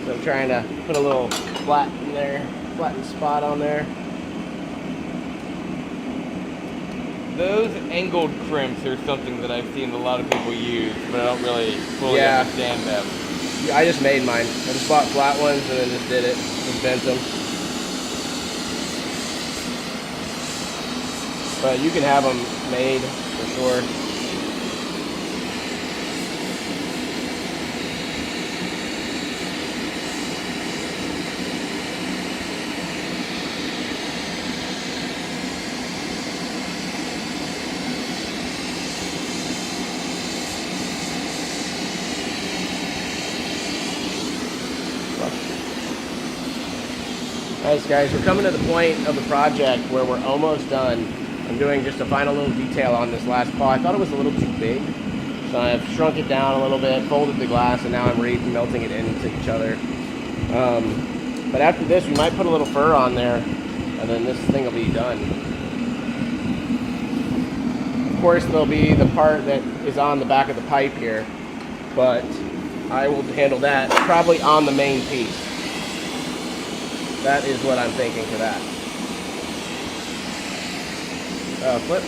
So I'm trying to put a little flattened spot on there. Those angled crimps are something that I've seen a lot of people use, but I don't really fully understand them. I just made mine. I just bought flat ones and then just did it. Just bent them. But you can have them made for sure. Nice, guys. We're coming to the point of the project where we're almost done. I'm doing just a final little detail on this last paw. I thought it was a little too big, so I've shrunk it down a little bit, folded the glass, and now I'm melting it into each other. But after this, we might put a little fur on there, and then this thing will be done. Of course, there'll be the part that is on the back of the pipe here, but I will handle that probably on the main piece. That is what I'm thinking for that. Flip.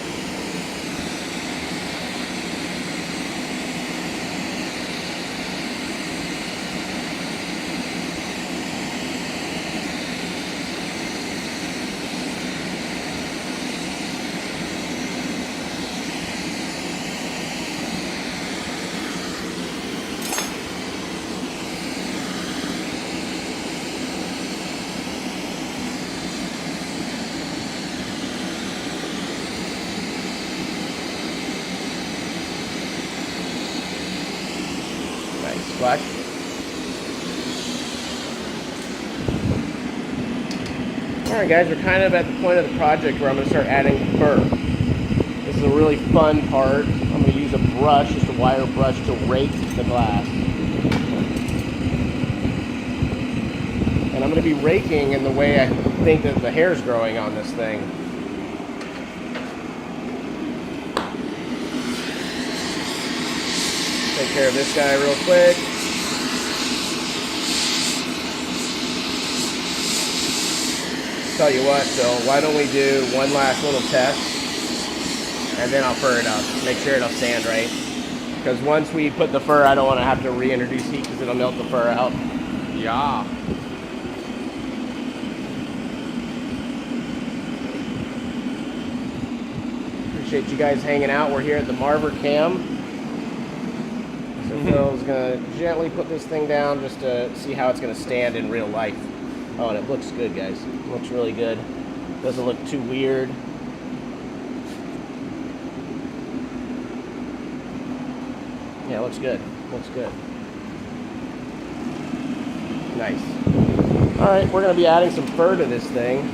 Black. Alright guys, we're kind of at the point of the project where I'm going to start adding fur. This is a really fun part. I'm going to use a brush, just a wire brush, to rake the glass. And I'm going to be raking in the way I think that the hair's growing on this thing. Take care of this guy real quick. Tell you what, so why don't we do one last little test, and then I'll fur it up, make sure it'll stand right. Because once we put the fur, I don't want to have to reintroduce heat because it'll melt the fur out. Yeah. Appreciate you guys hanging out. We're here at the Marver Cam. So Phil's gonna gently put this thing down just to see how it's gonna stand in real life. Oh, and it looks good, guys. It looks really good. Doesn't look too weird. Yeah, it looks good. Looks good. Nice. All right, we're gonna be adding some fur to this thing.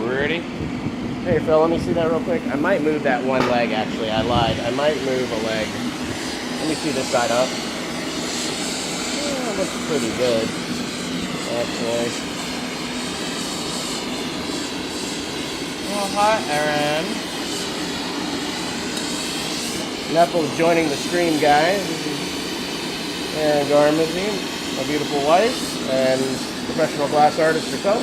Ready? Hey Phil, let me see that real quick. I might move that one leg, actually. I lied. I might move a leg. Let me see this side up. Yeah, it looks pretty good, actually. Oh, hi, Erin. Nepple's joining the stream, guys. This is Erin Garmezy, my beautiful wife, and professional glass artist herself.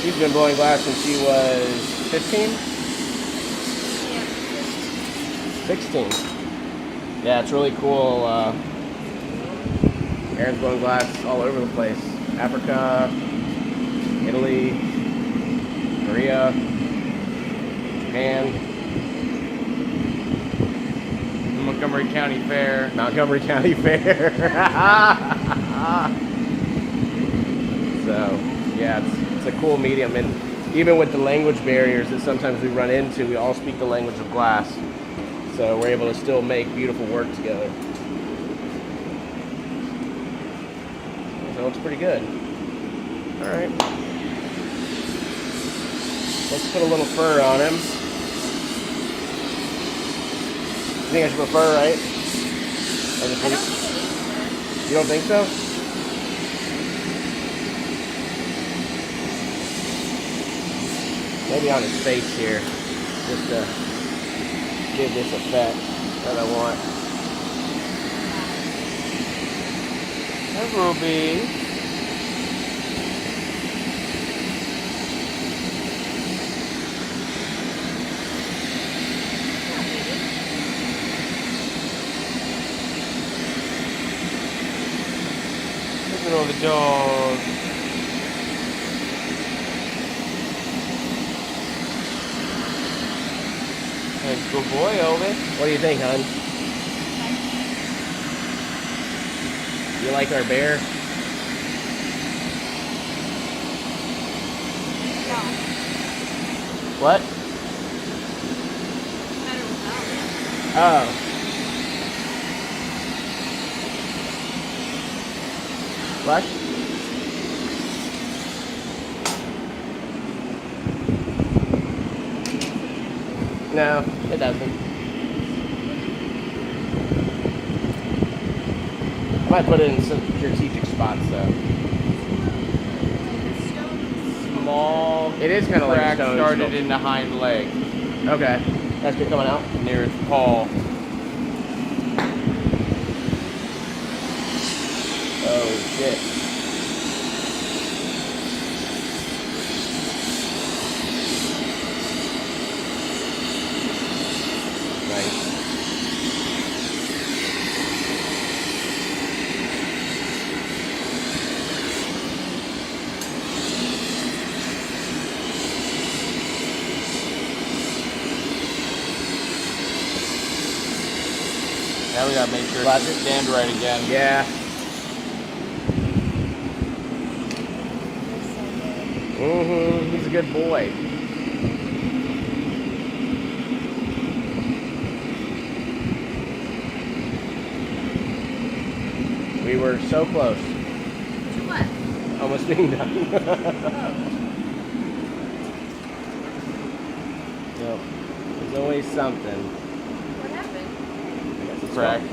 She's been blowing glass since she was 15. 16. Yeah, it's really cool. Erin's blowing glass all over the place. Africa, Italy, Korea, Japan, Montgomery County Fair. Montgomery County Fair. So, yeah, it's a cool medium. And even with the language barriers that sometimes we run into, we all speak the language of glass. So we're able to still make beautiful work together. So it looks pretty good. All right. Let's put a little fur on him. You think I should put fur, right? You don't think so? Maybe on his face here, just to give this effect that I want. That will be. Look at all the dogs. Hey, good boy, Elvis. What do you think, hon? You like our bear? No. What? Better without it. Oh. What? No, it doesn't. I might put it in some strategic spots though. Small. It is kind of like a crack stone started sculpture. in the hind leg Okay, that's good coming out. near its paw. Oh shit. Nice. Now we gotta make sure Watch it it. stand right again. Yeah. He's a good boy. We were so close. To what? Almost being done. Yep. There's always something. What happened? I guess it's Crack. wrong.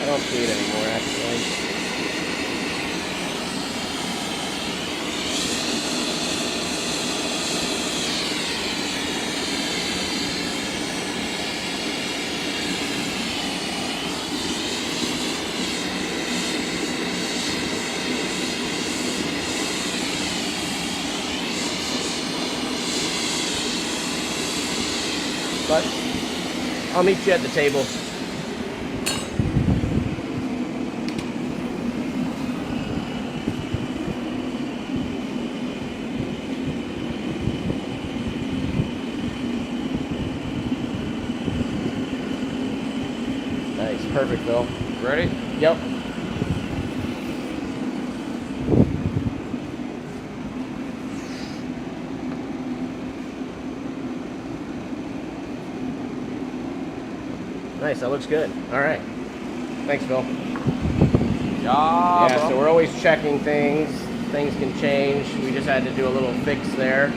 I don't see it anymore, actually. But I'll meet you at the table. Nice, perfect, Phil. Ready? Yep. Nice, that looks good. All right. Thanks, Phil. Yeah, Yeah, so we're always checking things. Things can change. We just had to do a little fix there.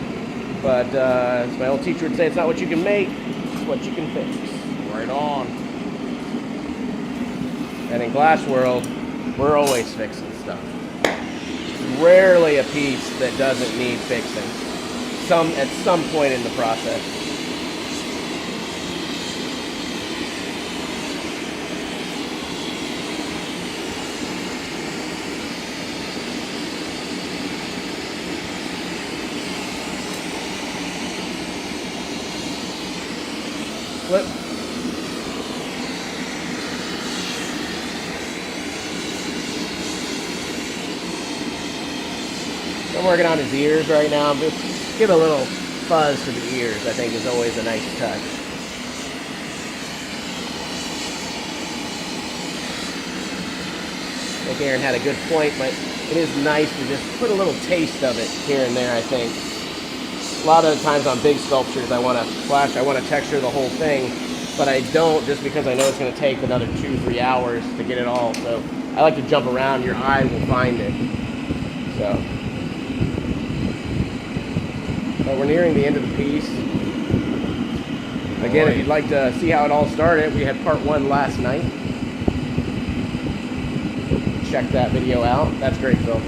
But as my old teacher would say, it's not what you can make, it's what you can fix. right on. And in glass world, we're always fixing stuff. Rarely a piece that doesn't need fixing. At some point in the process. I'm working on his ears right now. Just give a little fuzz to the ears, I think is always a nice touch. I think Erin had a good point, but it is nice to just put a little taste of it here and there, I think. A lot of the times on big sculptures, I want to flash, I want to texture the whole thing, but I don't just because I know it's going to take another 2-3 hours to get it all. So I like to jump around, your eye will find it. So, but we're nearing the end of the piece. Again, if you'd like to see how it all started, we had part 1 last night. Check that video out. That's great, Phil.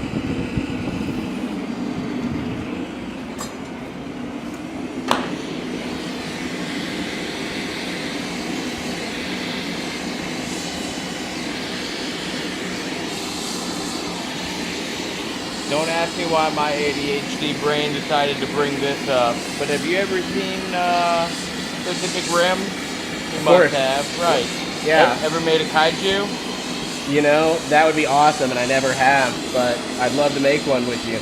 Don't ask me why my ADHD brain decided to bring this up, but have you ever seen Pacific Rim? You must have, right? Yeah. Ever made a kaiju? You know, that would be awesome, and I never have, but I'd love to make one with you.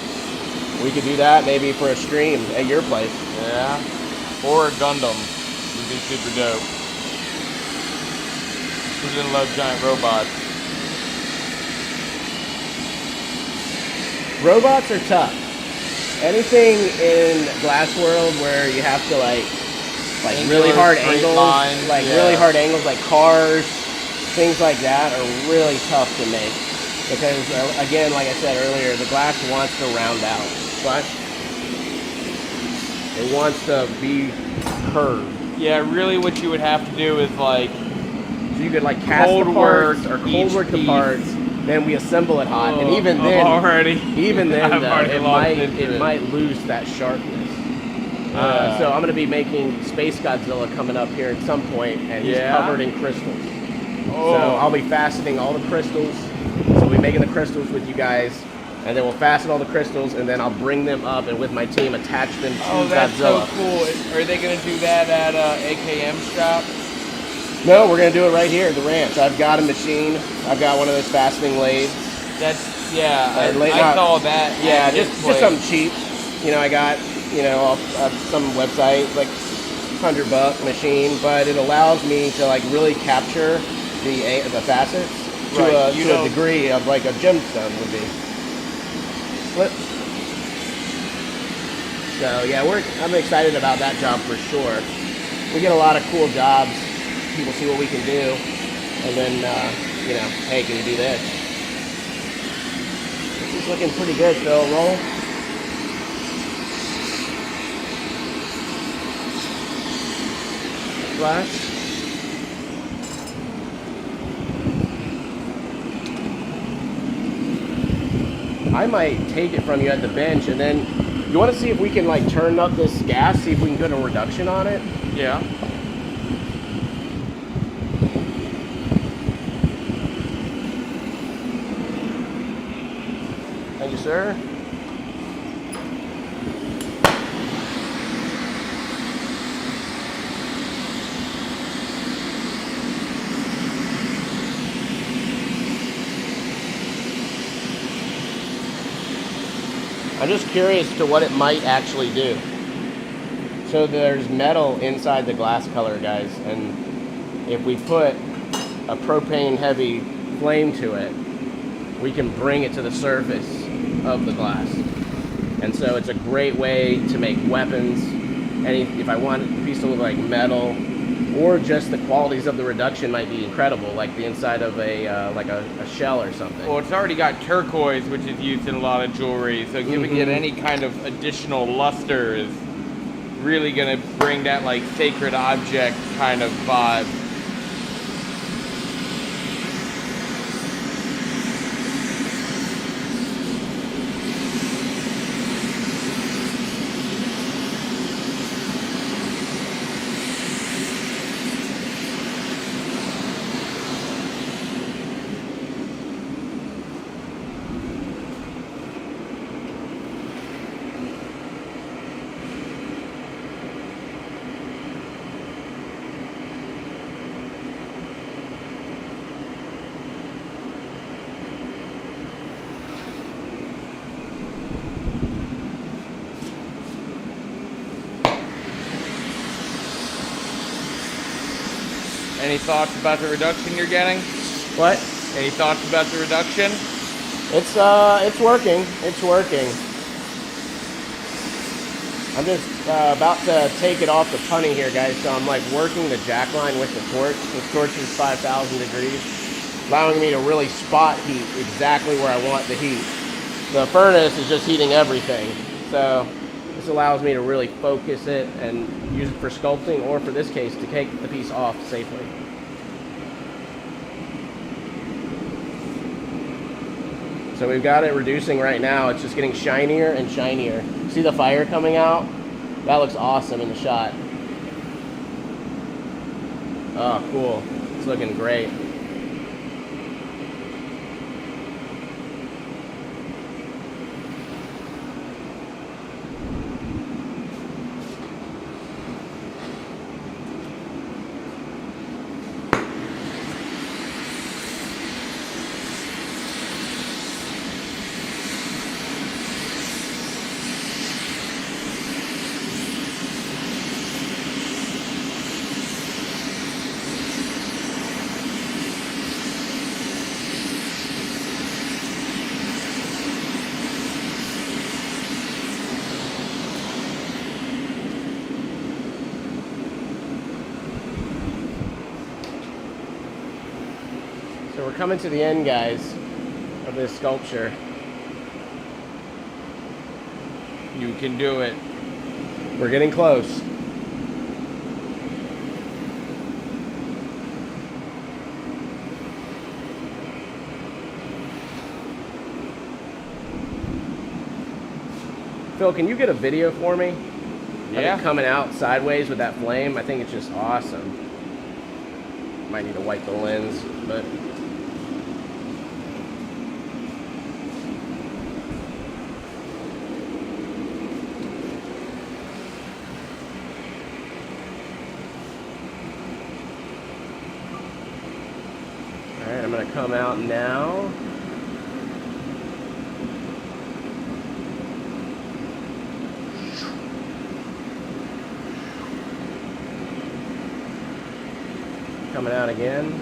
We could do that maybe for a stream at your place. Yeah. Or a Gundam would be super dope. Who doesn't love giant robots? Robots are tough. Anything in Glass World where you have to like really hard angles, lines, really hard angles, like cars, things like that are really tough to make because, again, like I said earlier, the glass wants to round out, but it wants to be curved. Yeah, really, what you would have to do is like So you could like cast the parts or cold work the parts. Then we assemble it hot, and even then, it might lose that sharpness. So I'm going to be making Space Godzilla coming up here at some point, and he's covered in crystals. So I'll be faceting all the crystals. So we'll be making the crystals with you guys, and then we'll fasten all the crystals, and then I'll bring them up and with my team attach them to Godzilla. Oh, that's so cool. Are they going to do that at AKM shop? No, we're going to do it right here at the ranch. I've got a machine. I've got one of those fastening lathes. I saw that. Yeah, just something cheap. You know, I got, some website, like $100 machine, but it allows me to like really capture the facets to a degree of like a gemstone would be. So yeah, I'm excited about that job for sure. We get a lot of cool jobs. People see what we can do, and then, hey, can you do this? This is looking pretty good, Phil. Roll. Flash. I might take it from you at the bench, and then you want to see if we can like turn up this gas, see if we can get a reduction on it? Yeah. Thank you, sir. I'm just curious to what it might actually do. So there's metal inside the glass color, guys, and if we put a propane heavy flame to it, we can bring it to the surface of the glass. And so it's a great way to make weapons. If I want a piece to look like metal, or just the qualities of the reduction might be incredible, like the inside of a shell or something. Well, it's already got turquoise, which is used in a lot of jewelry, so giving it any kind of additional luster is really gonna bring that like sacred object kind of vibe. Any thoughts about the reduction you're getting? What? Any thoughts about the reduction? It's working. It's working. I'm just about to take it off the punty here, guys. So I'm like working the jack line with the torch. The torch is 5,000 degrees, allowing me to really spot heat exactly where I want the heat. The furnace is just heating everything. So this allows me to really focus it and use it for sculpting, or for this case, to take the piece off safely. So we've got it reducing right now. It's just getting shinier and shinier. See the fire coming out? That looks awesome in the shot. Oh, cool. It's looking great. So we're coming to the end, guys, of this sculpture. You can do it. We're getting close. Phil, can you get a video for me? Yeah. Of it coming out sideways with that flame. I think it's just awesome. Might need to wipe the lens, but all right, I'm gonna come out now. Coming out again.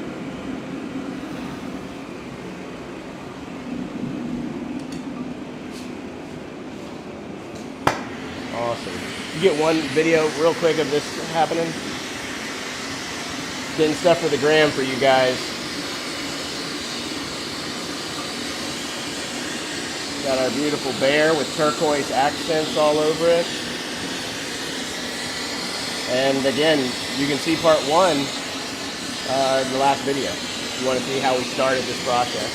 Awesome. You get one video real quick of this happening. Getting stuff for the gram for you guys. Got our beautiful bear with turquoise accents all over it. And again, you can see part one in the last video. If you want to see how we started this process.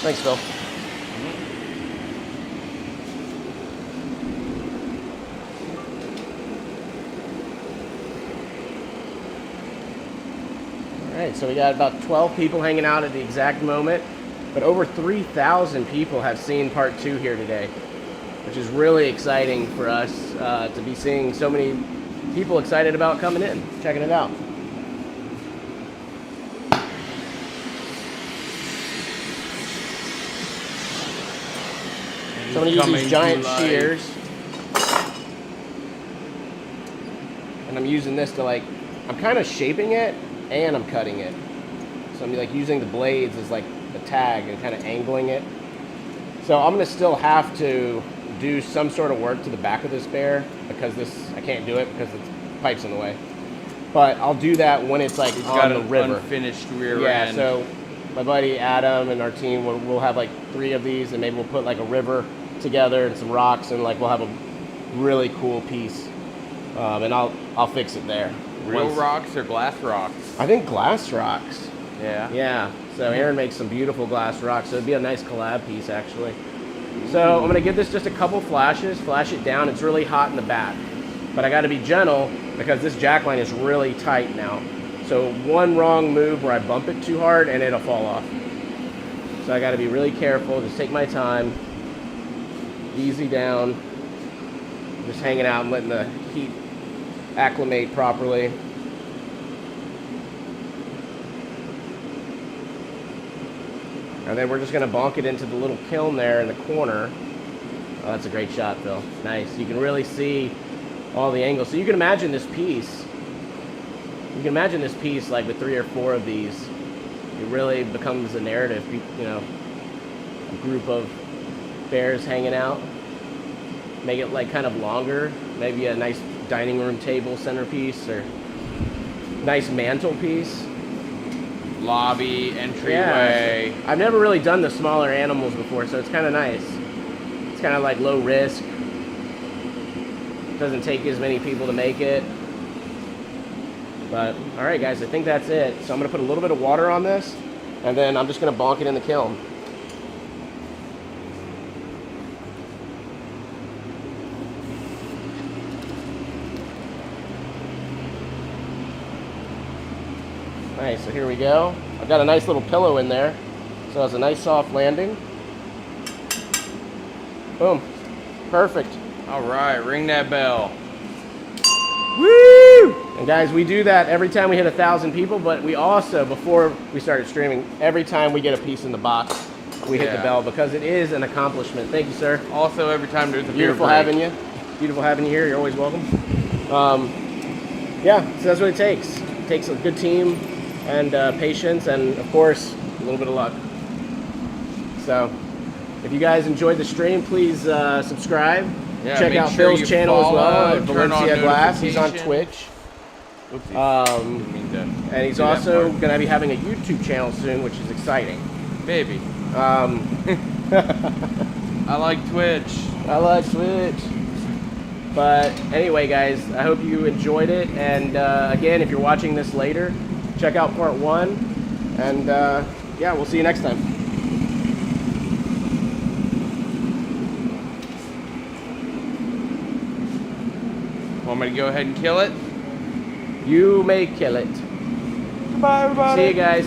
Thanks, Phil. All right, so we got about 12 people hanging out at the exact moment, but over 3,000 people have seen part two here today, which is really exciting for us to be seeing so many people excited about coming in, checking it out. So I'm going to use these giant shears, and I'm using this to I'm kind of shaping it and I'm cutting it. So I'm like using the blades as like the tag and kind of angling it. So I'm going to still have to do some sort of work to the back of this bear because I can't do it because the pipe's in the way. But I'll do that when it's like on the river. Unfinished rear end. Yeah, so my buddy Adam and our team we'll have like 3 of these, and maybe we'll put like a river together and some rocks, and like we'll have a really cool piece. And I'll fix it there. Real rocks or glass rocks? I think glass rocks. Yeah. Yeah. So Erin makes some beautiful glass rocks, so it'd be a nice collab piece actually. So I'm gonna give this just a couple flashes, flash it down. It's really hot in the back, but I got to be gentle because this jack line is really tight now. So one wrong move where I bump it too hard and it'll fall off. So I got to be really careful. Just take my time, easy down, just hanging out and letting the heat acclimate properly. And then we're just going to bonk it into the little kiln there in the corner. Oh, that's a great shot, Phil. Nice. You can really see all the angles. So you can imagine this piece You can imagine this piece like with 3 or 4 of these, it really becomes a narrative. You know, a group of bears hanging out. Make it like kind of longer, maybe a nice dining room table centerpiece or nice mantelpiece. Lobby, entryway. I've never really done the smaller animals before, so it's kind of nice. It's kind of like low risk. Doesn't take as many people to make it. But, all right, guys, I think that's it. So I'm going to put a little bit of water on this, and then I'm just going to bonk it in the kiln. Nice, so here we go. I've got a nice little pillow in there, so it's a nice soft landing. Boom, perfect. All right, ring that bell. Woo! And guys, we do that every time we hit 1,000 people, but we also, before we started streaming, every time we get a piece in the box, we hit the bell because it is an accomplishment. Thank you, sir. Also, every time there's a Beautiful beer break. having you. Beautiful having you here. You're always welcome. Yeah, so that's what it takes. It takes a good team and patience and, of course, a little bit of luck. So, if you guys enjoyed the stream, please subscribe. Yeah, check make out sure Phil's you channel as well follow, at turn on Valencia Glass. He's on notifications. Twitch. Oopsie. Didn't mean to And he's do that also part. going to be having a YouTube channel soon, which is exciting. Baby. I I like Twitch. like Twitch. But anyway, guys, I hope you enjoyed it. And again, if you're watching this later, check out part 1. And yeah, we'll see you next time. Want me to go ahead and kill it? You may kill it. Bye, everybody. See you guys.